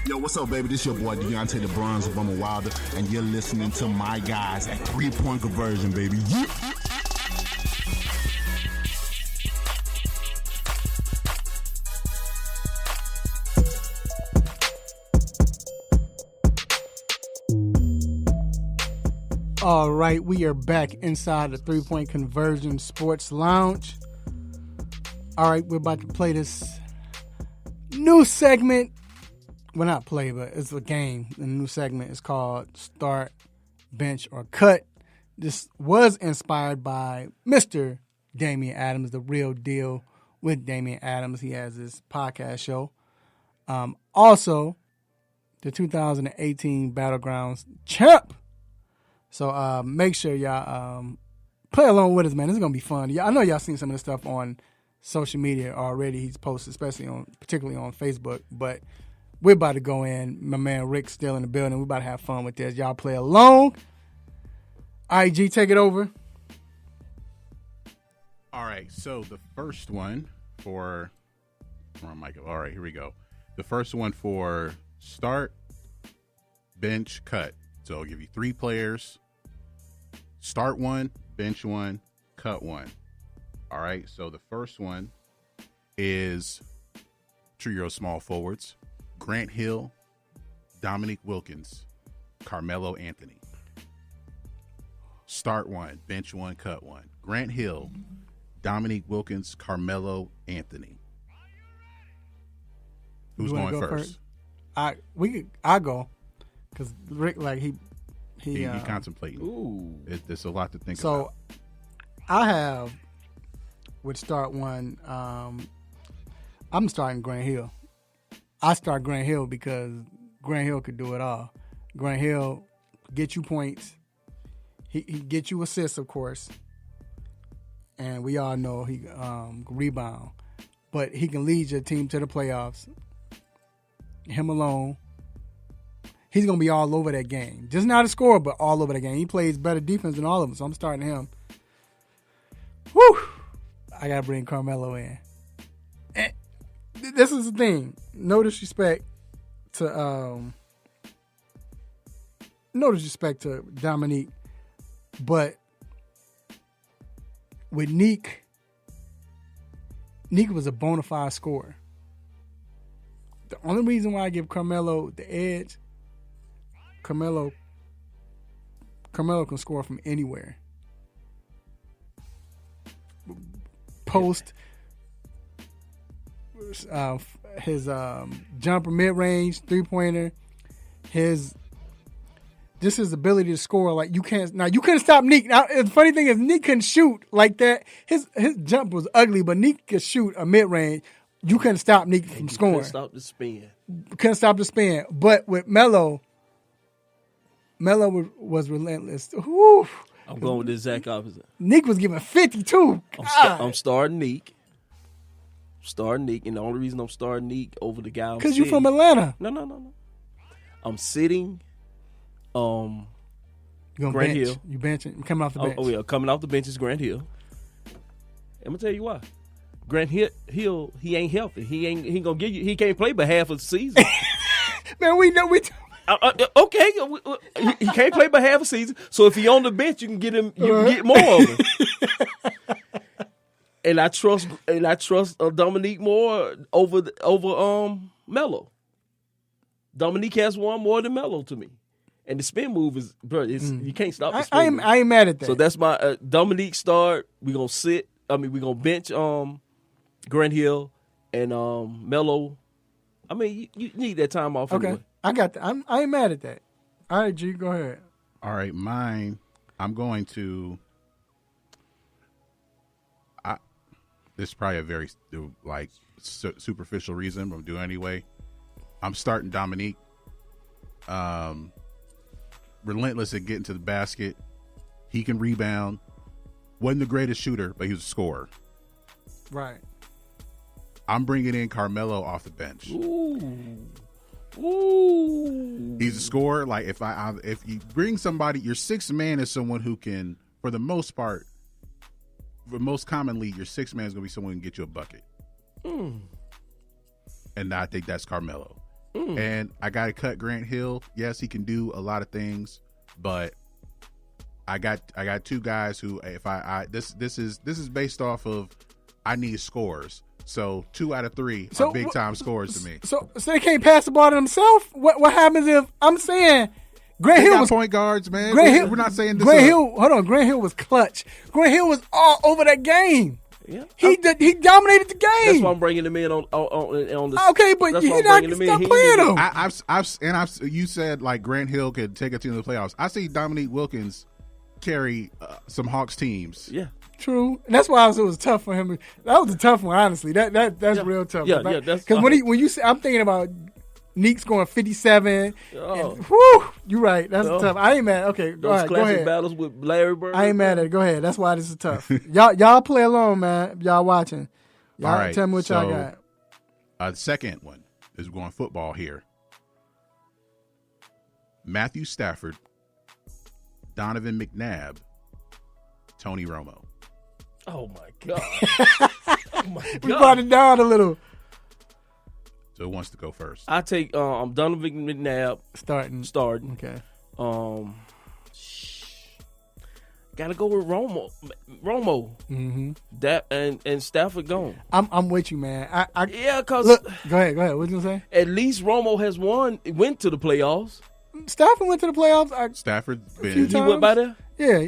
Yo, what's up, baby? This your boy Deontay the Bronze Bummer Wilder, and you're listening to my guys at 3-Point Conversion, baby. Yeah. All right, we are back inside the 3-Point Conversion Sports Lounge. All right, we're about to play this new segment. Well, not play, but it's a game. The new segment is called Start, Bench, or Cut. This was inspired by Mr. Damian Adams, The Real Deal with Damian Adams. He has this podcast show. Also, the 2018 Battlegrounds champ. So make sure y'all play along with us, man. This is going to be fun. I know y'all seen some of this stuff on social media already. He's posted, particularly on Facebook, but we're about to go in. My man Rick's still in the building. We're about to have fun with this. Y'all play along. All right, G, take it over. All right, so the first one for... Michael. All right, here we go. The first one for start, bench, cut. So I'll give you 3 players. Start one, bench one, cut one. All right, so the first one is trio small forwards. Grant Hill, Dominique Wilkins, Carmelo Anthony. Start one, bench one, cut one. Grant Hill, Dominique Wilkins, Carmelo Anthony. Who's going first? I go, because Rick he contemplating. Ooh, there's a lot to think about. So I have with start one. I'm starting Grant Hill. I start Grant Hill because Grant Hill could do it all. Grant Hill get you points. He get you assists, of course. And we all know he can rebound. But he can lead your team to the playoffs. Him alone. He's going to be all over that game. Just not a scorer, but all over that game. He plays better defense than all of them, so I'm starting him. Whew! I got to bring Carmelo in. And this is the thing. No disrespect to Dominique, but with Neek was a bona fide scorer. The only reason why I give Carmelo the edge, Carmelo can score from anywhere. Post, his jumper, mid-range, three-pointer, his ability to score. Like you couldn't stop Neek. Now the funny thing is Neek couldn't shoot like that. His jump was ugly, but Neek could shoot a mid-range. You couldn't stop Neek from scoring. Couldn't stop the spin. couldn't stop the spin. But with Melo was relentless. Whew. I'm going with the exact opposite. Neek was giving 52. I'm starting Neek. And the only reason I'm starting Neek over the guy because you from Atlanta. No. I'm sitting. You gonna Grant bench? Hill. You benching? Coming off the bench? Oh yeah, coming off the bench is Grant Hill. I'm gonna tell you why. Grant Hill, he ain't healthy. He gonna give you. He can't play but half of the season. Man, we know we. Okay, he can't play but half a season. So if he on the bench, you can get him. You can get more of him. And I trust Dominique more over Melo. Dominique has one more than Melo to me, and the spin move is, bro. You can't stop the spin move. I ain't mad at that. So that's my Dominique start. We gonna bench Grant Hill and Melo. I mean, you need that time off. Okay, anyway. I got that. I ain't mad at that. All right, G, go ahead. All right, mine. I'm going to. This is probably a very superficial reason, but I'm doing it anyway. I'm starting Dominique. Relentless at getting to the basket. He can rebound. Wasn't the greatest shooter, but he was a scorer. Right. I'm bringing in Carmelo off the bench. Ooh. He's a scorer. Like if you bring somebody, your sixth man is someone who can, for the most part, most commonly, your sixth man is going to be someone who can get you a bucket. And I think that's Carmelo. And I got to cut Grant Hill. Yes, he can do a lot of things, but I got two guys who, if this is based off of, I need scores. So 2 out of 3 are big time scores to me. So they can't pass the ball to themselves. What happens if I'm saying Grant Hill was point guards, man? We're not saying this. Grant Hill. Hold on, Grant Hill was clutch. Grant Hill was all over that game. Yeah, he dominated the game. That's why I'm bringing him in on the. Okay, but you're not playing him. You said like Grant Hill could take a team to the playoffs. I see Dominique Wilkins carry some Hawks teams. Yeah, true. And that's why it was tough for him. That was a tough one, honestly. That's real tough. Yeah, that's because when you say, I'm thinking about Neek scoring 57. Oh. And, whew, you're right. That's tough. I ain't mad. Okay, those all right, classic go ahead. battles with Larry Bird. I ain't mad at it. Go ahead. That's why this is tough. y'all play along, man. Y'all watching. Y'all all right, tell me what y'all got. The second one is going football here. Matthew Stafford, Donovan McNabb, Tony Romo. Oh my God. We brought it down a little. So who wants to go first? I take Donovan McNabb starting. Okay. Gotta go with Romo. Mm-hmm. That and Stafford gone. I'm with you, man. Yeah, cause look, go ahead. What you gonna say? At least Romo has went to the playoffs. Stafford went to the playoffs. Stafford he went by there. Yeah,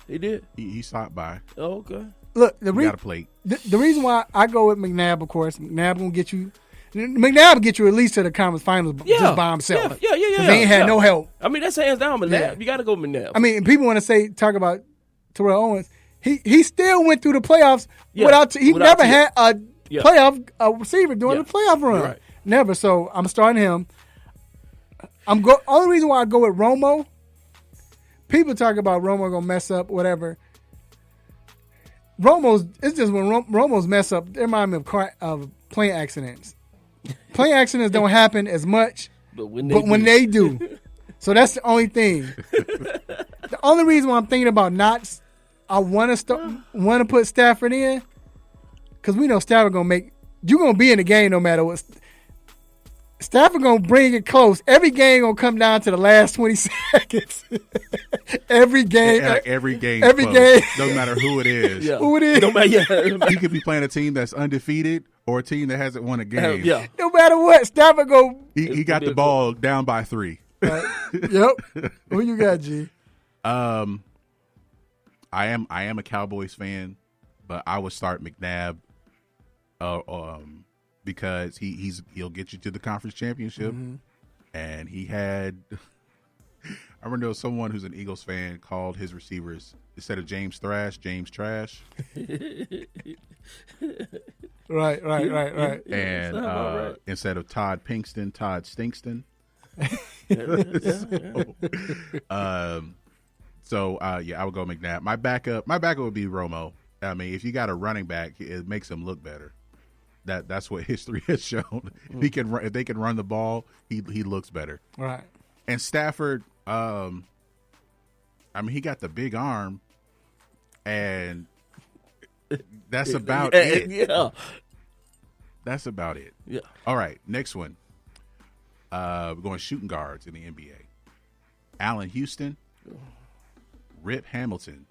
he did. He stopped by. Oh, okay. Look, got a plate. The reason why I go with McNabb, of course, McNabb gonna get you. McNabb will get you at least to the conference finals just by himself. Yeah. They ain't had no help. I mean, that's hands down McNabb. Yeah. You got to go McNabb. I mean, people want to talk about Terrell Owens. He still went through the playoffs without never had a playoff receiver during the playoff run. Right. Never. So I'm starting him. Only reason why I go with Romo. People talk about Romo gonna mess up, whatever. It's just when Romo's mess up, they remind me of plane accidents. Plane accidents don't happen as much, but when they do. So that's the only thing. The only reason why I'm thinking about I want to put Stafford in, because we know Stafford you're gonna be in the game no matter what. Stafford gonna bring it close. Every game gonna come down to the last 20 seconds. Every game. No matter who it is. Yeah. Who it is. No matter, he could be playing a team that's undefeated or a team that hasn't won a game. Yeah. No matter what, Stafford go. He got the ball down by 3. Yep. Who you got, G? I am a Cowboys fan, but I would start McNabb. Because he'll get you to the conference championship, and he had. I remember there was someone who's an Eagles fan called his receivers, instead of James Thrash, James Trash. Right. And right. instead of Todd Pinkston, Todd Stinkston. I would go McNabb. My backup would be Romo. I mean, if you got a running back, it makes him look better. That's what history has shown. If they can run the ball, he looks better. Right. And Stafford, I mean, he got the big arm, and that's about it. Yeah. That's about it. Yeah. All right, next one. We're going shooting guards in the NBA. Allen Houston, Rip Hamilton,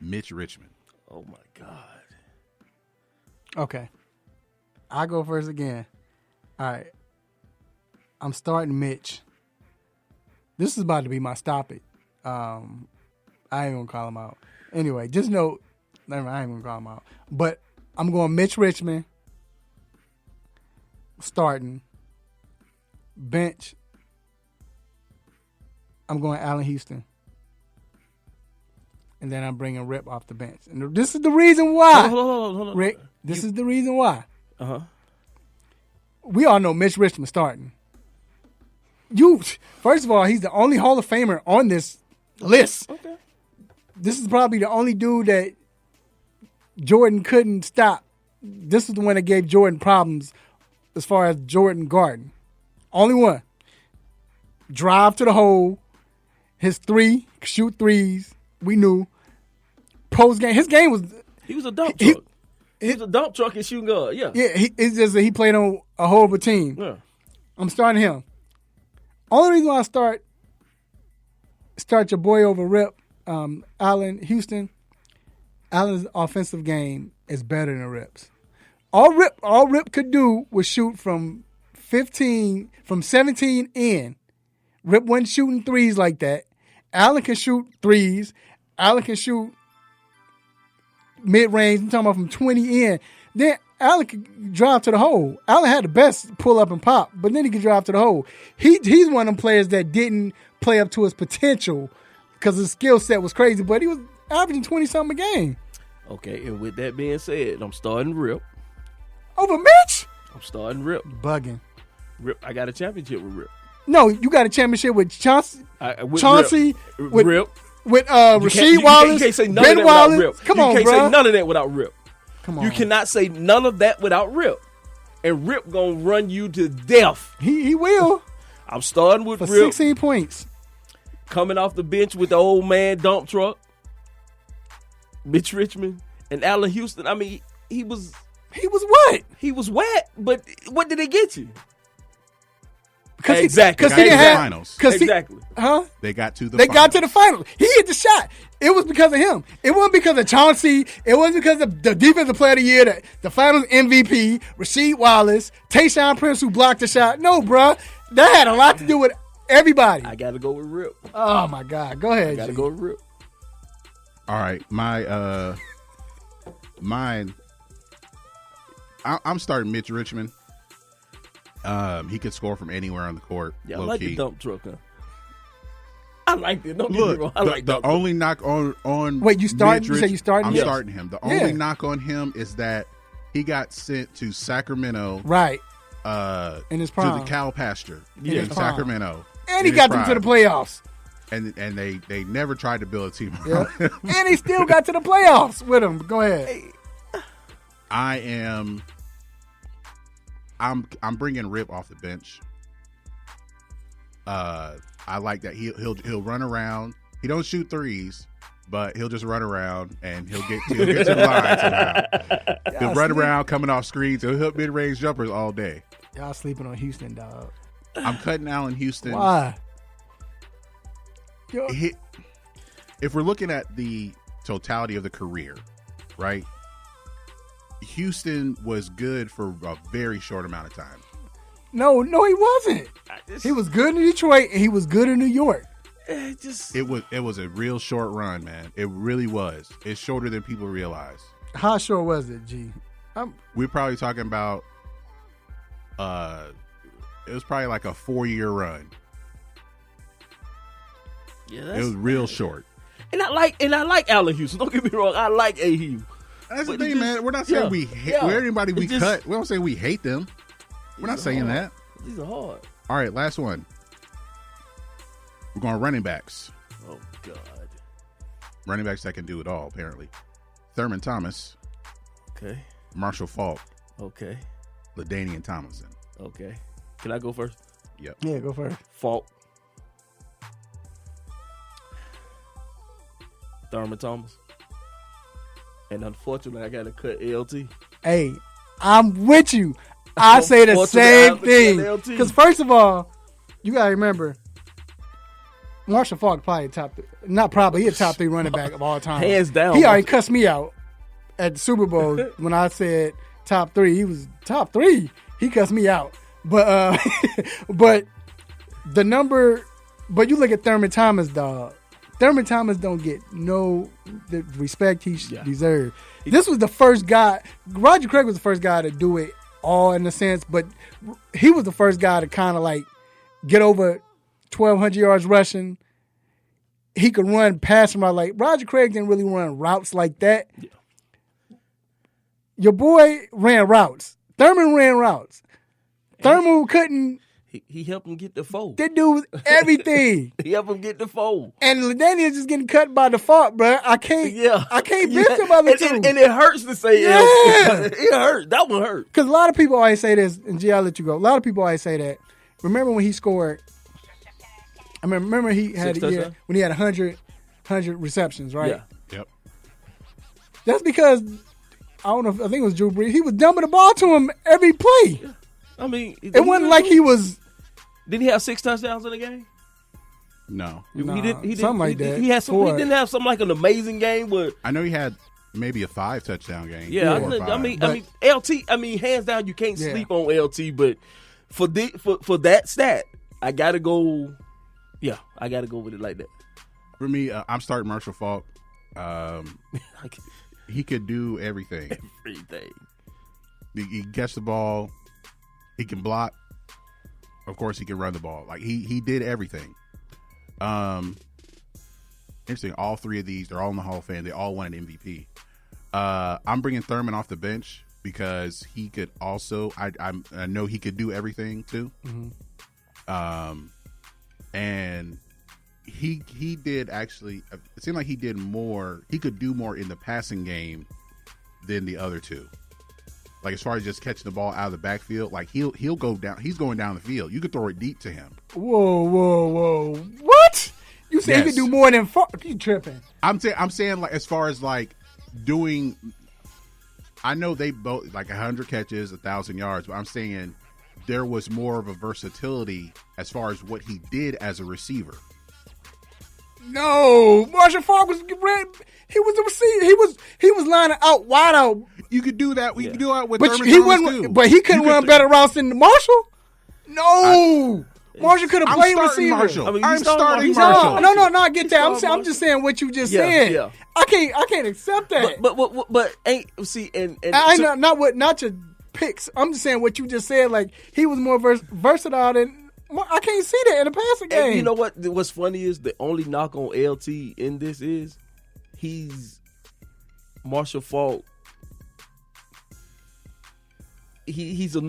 Mitch Richmond. Oh, my God. Okay. I go first again. All right. I'm starting Mitch. This is about to be my stop it. I ain't going to call him out. Anyway, just note, never mind, I ain't going to call him out. But I'm going Mitch Richmond. Starting. Bench. I'm going Allen Houston. And then I'm bringing Rip off the bench. And this is the reason why. Hold on. Rick, this is the reason why. Uh-huh. We all know Mitch Richmond starting. First of all, he's the only Hall of Famer on this list. Okay. This is probably the only dude that Jordan couldn't stop. This is the one that gave Jordan problems as far as Jordan guarding. Only one. Drive to the hole. His three, shoot threes. We knew. Post game, his game was. He was a dump truck. He was a dump truck and shooting guard. Yeah. Yeah. It's just that he played on a horrible team. Yeah. I'm starting him. Only reason why I start your boy over Rip, Allen Houston. Allen's offensive game is better than Rip's. All Rip could do was shoot from 17 in. Rip wasn't shooting threes like that. Allen can shoot threes. Allen can shoot mid-range. I'm talking about from 20 in. Then Allen could drive to the hole. Allen had the best pull-up and pop, but then he could drive to the hole. He's one of them players that didn't play up to his potential because his skill set was crazy, but he was averaging 20-something a game. Okay, and with that being said, I'm starting Rip. Over Mitch? I'm starting Rip. Bugging. Rip. I got a championship with Rip. No, you got a championship with Chauncey. With Rip. With Rasheed Wallace. You can't say none Ben of that Wallace. without Rip. Come on, bro. You can't say none of that without Rip. Come on. You cannot say none of that without Rip. And Rip gonna run you to death. He will. I'm starting with For Rip. 16 points. Coming off the bench with the old man dump truck. Mitch Richmond and Allen Houston. I mean, he was what? He was wet, but what did they get you? Exactly. Because he didn't have finals. Exactly. They got to the They finals. got to the finals. He hit the shot. It was because of him. It wasn't because of Chauncey. It wasn't because of the defensive player of the year, the finals MVP, Rasheed Wallace, Tayshaun Prince, who blocked the shot. No, bruh. That had a lot to do with everybody. I got to go with Rip. Oh, my God. Go ahead, I got to go with Rip. All right. Mine. I'm starting Mitch Richmond. He could score from anywhere on the court. Yeah, I low like key. the dump truck. Huh? I like it. Don't get me wrong. I like the only knock on Wait, you starting? Mitch You say you starting? I'm Yes. starting him. The only knock on him is that he got sent to Sacramento, right? In his to prime. the cow pasture In his in prime. Sacramento, And he got them to the playoffs. And they never tried to build a team around him. And he still got to the playoffs with him. Go ahead. I'm bringing Rip off the bench. I like that he'll run around. He don't shoot threes, but he'll just run around and he'll get to the line somehow. He'll run around coming off screens. He'll hit mid-range jumpers all day. Y'all sleeping on Houston, dog. I'm cutting Allen Houston. Why? If we're looking at the totality of the career, right? Houston was good for a very short amount of time. No, he wasn't. He was good in Detroit and he was good in New York. It was a real short run, man. It really was. It's shorter than people realize. How short was it, G? We're probably talking about it was probably like a 4-year run. Yeah, it was real short. And I like Allen Houston. Don't get me wrong. I like AU. That's the thing, man. We're not saying we hate anybody we cut. We don't say we hate them. We're not saying that. These are hard. All right, last one. We're going running backs. Oh, God. Running backs that can do it all, apparently. Thurman Thomas. Okay. Marshall Faulk. Okay. LaDainian Tomlinson. Okay. Can I go first? Yep. Yeah, go first. Faulk. Thurman Thomas. And unfortunately, I got to cut LT. Hey, I'm with you. I say the same thing. Because first of all, you got to remember, Marshall Faulk probably he's a top 3 running back of all time. Hands down. He already cussed me out at the Super Bowl when I said top 3. He was top 3. He cussed me out. But but you look at Thurman Thomas, dog. Thurman Thomas don't get the respect he deserved. This was the first guy. Roger Craig was the first guy to do it all in a sense, but he was the first guy to kind of like get over 1,200 yards rushing. He could run passing route. Like Roger Craig didn't really run routes like that. Yeah. Your boy ran routes. Thurman ran routes. Thurman couldn't. He helped him get the fold. That dude was everything. He helped him get the fold. And LaDainian just getting cut by default, bro. I can't miss him other two. And it hurts to say LT. It hurt. That one hurt. Because a lot of people always say this, and G, I'll let you go. A lot of people always say that. Remember when he scored? I mean, remember he had a year when he had 100 receptions, right? Yeah. Yep. That's because I think it was Drew Brees. He was dumping the ball to him every play. Yeah. I mean, it wasn't like he was. Did he have 6 touchdowns in the game? No. He didn't. Something like that. He didn't have something like an amazing game. But I know he had maybe a 5 touchdown game. Yeah, I mean, LT. I mean, hands down, you can't sleep on LT. But for that stat, I gotta go. Yeah, I gotta go with it like that. For me, I'm starting Marshall Faulk. He could do everything. Everything. He gets the ball. He can block. Of course, he can run the ball. Like he did everything. Interesting. All 3 of these, they're all in the Hall of Fame. They all won an MVP. I'm bringing Thurman off the bench because he could also. I know he could do everything too. Mm-hmm. And he did actually. It seemed like he did more. He could do more in the passing game than the other 2. Like as far as just catching the ball out of the backfield, like he'll go down. He's going down the field. You could throw it deep to him. Whoa! What? You say he could do more than you tripping? I'm saying like as far as like doing. I know they both like 100 catches, 1,000 yards, but I'm saying there was more of a versatility as far as what he did as a receiver. No, Marshall Faulk was ran. He was a receiver. He was lining out wide out. You could do that. We could do that with but Thurman he Thomas wasn't. too. But he couldn't run better routes than Marshall. No, Marshall could have played receiver. Marshall. I mean, I'm starting Marshall. No, I get that. I'm just saying what you just said. Yeah. I can't accept that. But ain't see and not your picks. I'm just saying what you just said. Like he was more versatile than. I can't see that in the passing game. And you know what? What's funny is the only knock on LT in this is he's Marshall Faulk. He's a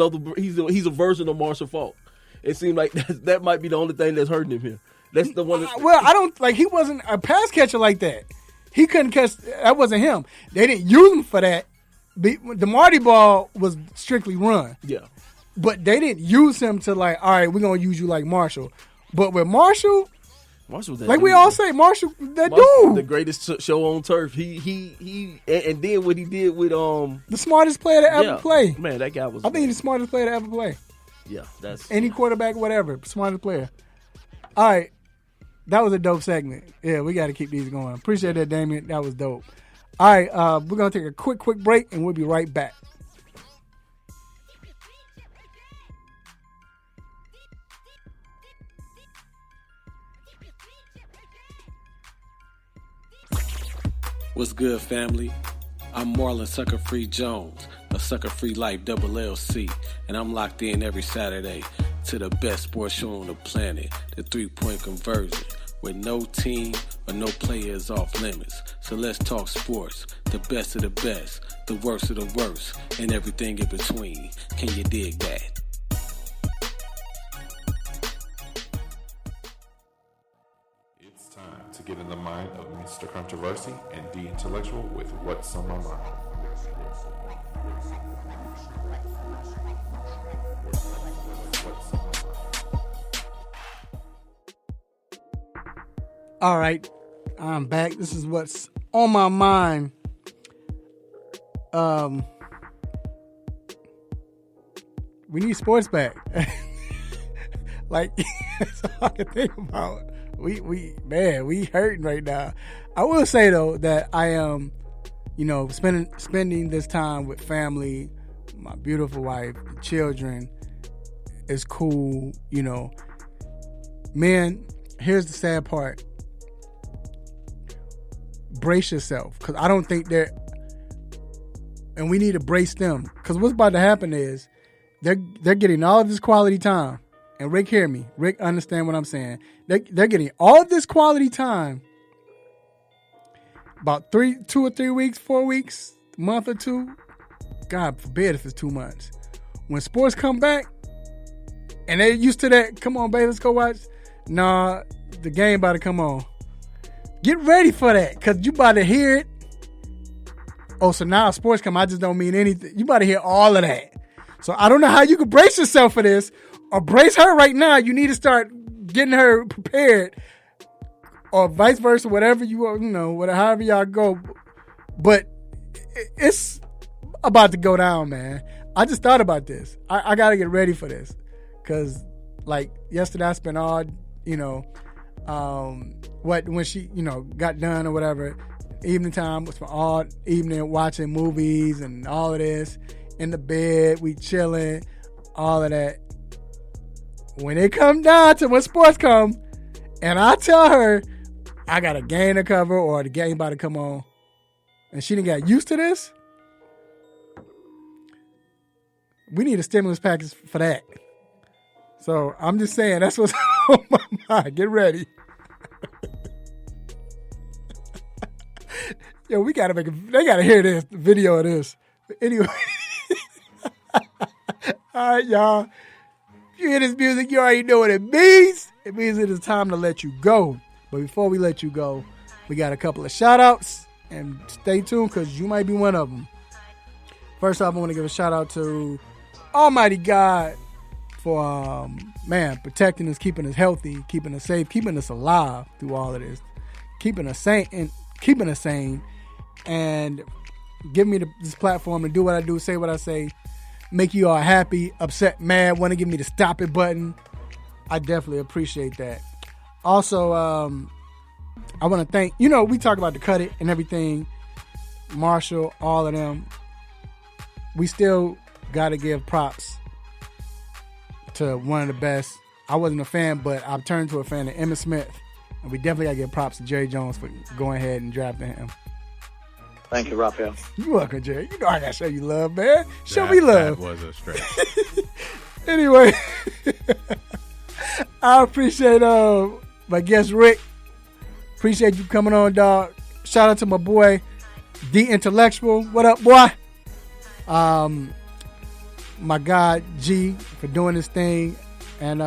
version of Marshall Faulk. It seemed like that might be the only thing that's hurting him here. That's the one. I don't like. He wasn't a pass catcher like that. He couldn't catch. That wasn't him. They didn't use him for that. The Marty ball was strictly run. Yeah. But they didn't use him to like, all right, we're going to use you like Marshall. But with Marshall like dude. We all say, Marshall, dude. The greatest show on turf. He and then what he did with the smartest player to ever play. Man, that guy was. I think he's the smartest player to ever play. Yeah, that's any quarterback, whatever, smartest player. All right. That was a dope segment. Yeah, we got to keep these going. Appreciate that, Damien. That was dope. All right, we're going to take a quick break, and we'll be right back. What's good, family? I'm Marlon Sucker Free Jones, a Sucker Free Life LLC, and I'm locked in every Saturday to the best sports show on the planet, the 3-point conversion, with no team or no players off limits. So let's talk sports, the best of the best, the worst of the worst, and everything in between. Can you dig that? It's time to get in the mind of Mr. Controversy and the Intellectual with What's on My Mind. All right, I'm back. This is what's on my mind. We need sports back. Like, that's all I can think about. We hurting right now. I will say though that I am, spending this time with family, my beautiful wife, children is cool. Man, here's the sad part. Brace yourself, because I don't think and we need to brace them, because what's about to happen is they're getting all of this quality time. And Rick, hear me. Rick, understand what I'm saying. They're getting all of this quality time. About 2 or 3 weeks, 4 weeks, a month or two. God forbid if it's 2 months. When sports come back, and they're used to that, come on, baby, let's go watch. Nah, the game about to come on. Get ready for that, because you about to hear it. Oh, so now sports come, I just don't mean anything. You about to hear all of that. So I don't know how you can brace yourself for this, or brace her right now. You need to start getting her prepared, or vice versa, whatever however y'all go. But it's about to go down, man. I just thought about this. I got to get ready for this, because like yesterday I spent all, when she, got done or whatever, evening time was for all evening watching movies and all of this. In the bed, we chilling, all of that. When it come down to when sports come, and I tell her I got a game to cover or the game about to come on, and she didn't get used to this, we need a stimulus package for that. So I'm just saying, that's what's on my mind. Get ready. Yo, they gotta hear this, the video of this. Anyway. All right, y'all. If you hear this music, you already know what it means. It means it is time to let you go. But before we let you go, we got a couple of shout outs, and stay tuned because you might be one of them. First off, I want to give a shout out to Almighty God for, protecting us, keeping us healthy, keeping us safe, keeping us alive through all of this, keeping us sane, and giving me this platform to do what I do, say what I say, make you all happy, upset, mad, want to give me the stop it button. I definitely appreciate that. Also, I want to thank, we talk about the cut it and everything, Marshall, all of them. We still got to give props to one of the best. I wasn't a fan, but I've turned to a fan of Emmitt Smith. And we definitely got to give props to Jerry Jones for going ahead and drafting him. Thank you, Raphael. You're welcome, Jerry. I got to show you love, man. Show me love. That was a stretch. Anyway, I appreciate my guest, Rick. Appreciate you coming on, dog. Shout out to my boy, The Intellectual. What up, boy? My guy, G, for doing this thing. And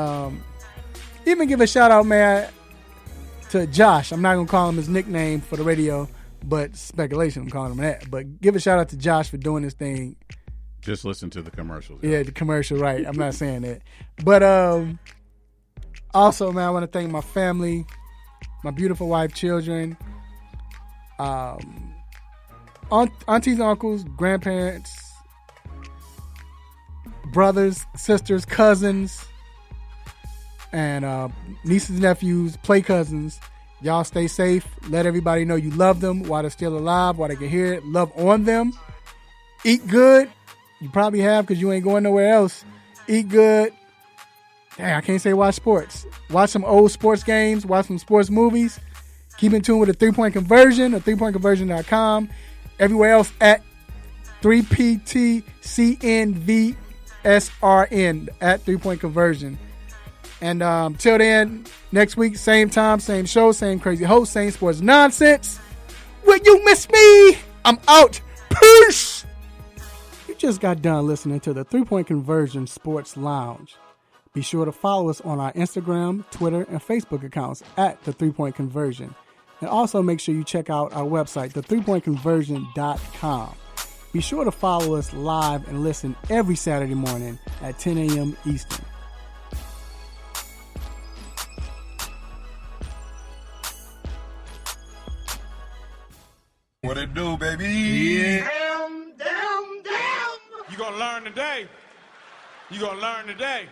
even give a shout out, man, to Josh. I'm not going to call him his nickname for the radio, but speculation, I'm calling him that. But give a shout out to Josh for doing this thing. Just listen to the commercials. Yeah, the commercial, right. I'm not saying that. But also, man, I want to thank my family, my beautiful wife, children, aunties, uncles, grandparents, brothers, sisters, cousins, and nieces, nephews, play cousins. Y'all stay safe. Let everybody know you love them while they're still alive, while they can hear it. Love on them. Eat good. You probably have because you ain't going nowhere else. Eat good. Dang, I can't say watch sports. Watch some old sports games. Watch some sports movies. Keep in tune with the 3-Point Conversion at 3pointconversion.com. Everywhere else at 3PTCNVSRN at 3-Point Conversion. And till then, next week, same time, same show, same crazy host, same sports nonsense. Will you miss me? I'm out. Peace. just got done listening to the 3-Point Conversion Sports Lounge. Be sure to follow us on our Instagram, Twitter, and Facebook accounts at the 3-Point Conversion. And also make sure you check out our website, the3pointconversion.com. Be sure to follow us live and listen every Saturday morning at 10 a.m. Eastern. What it do, baby? Yeah. Damn. You gonna learn today. You gonna learn today.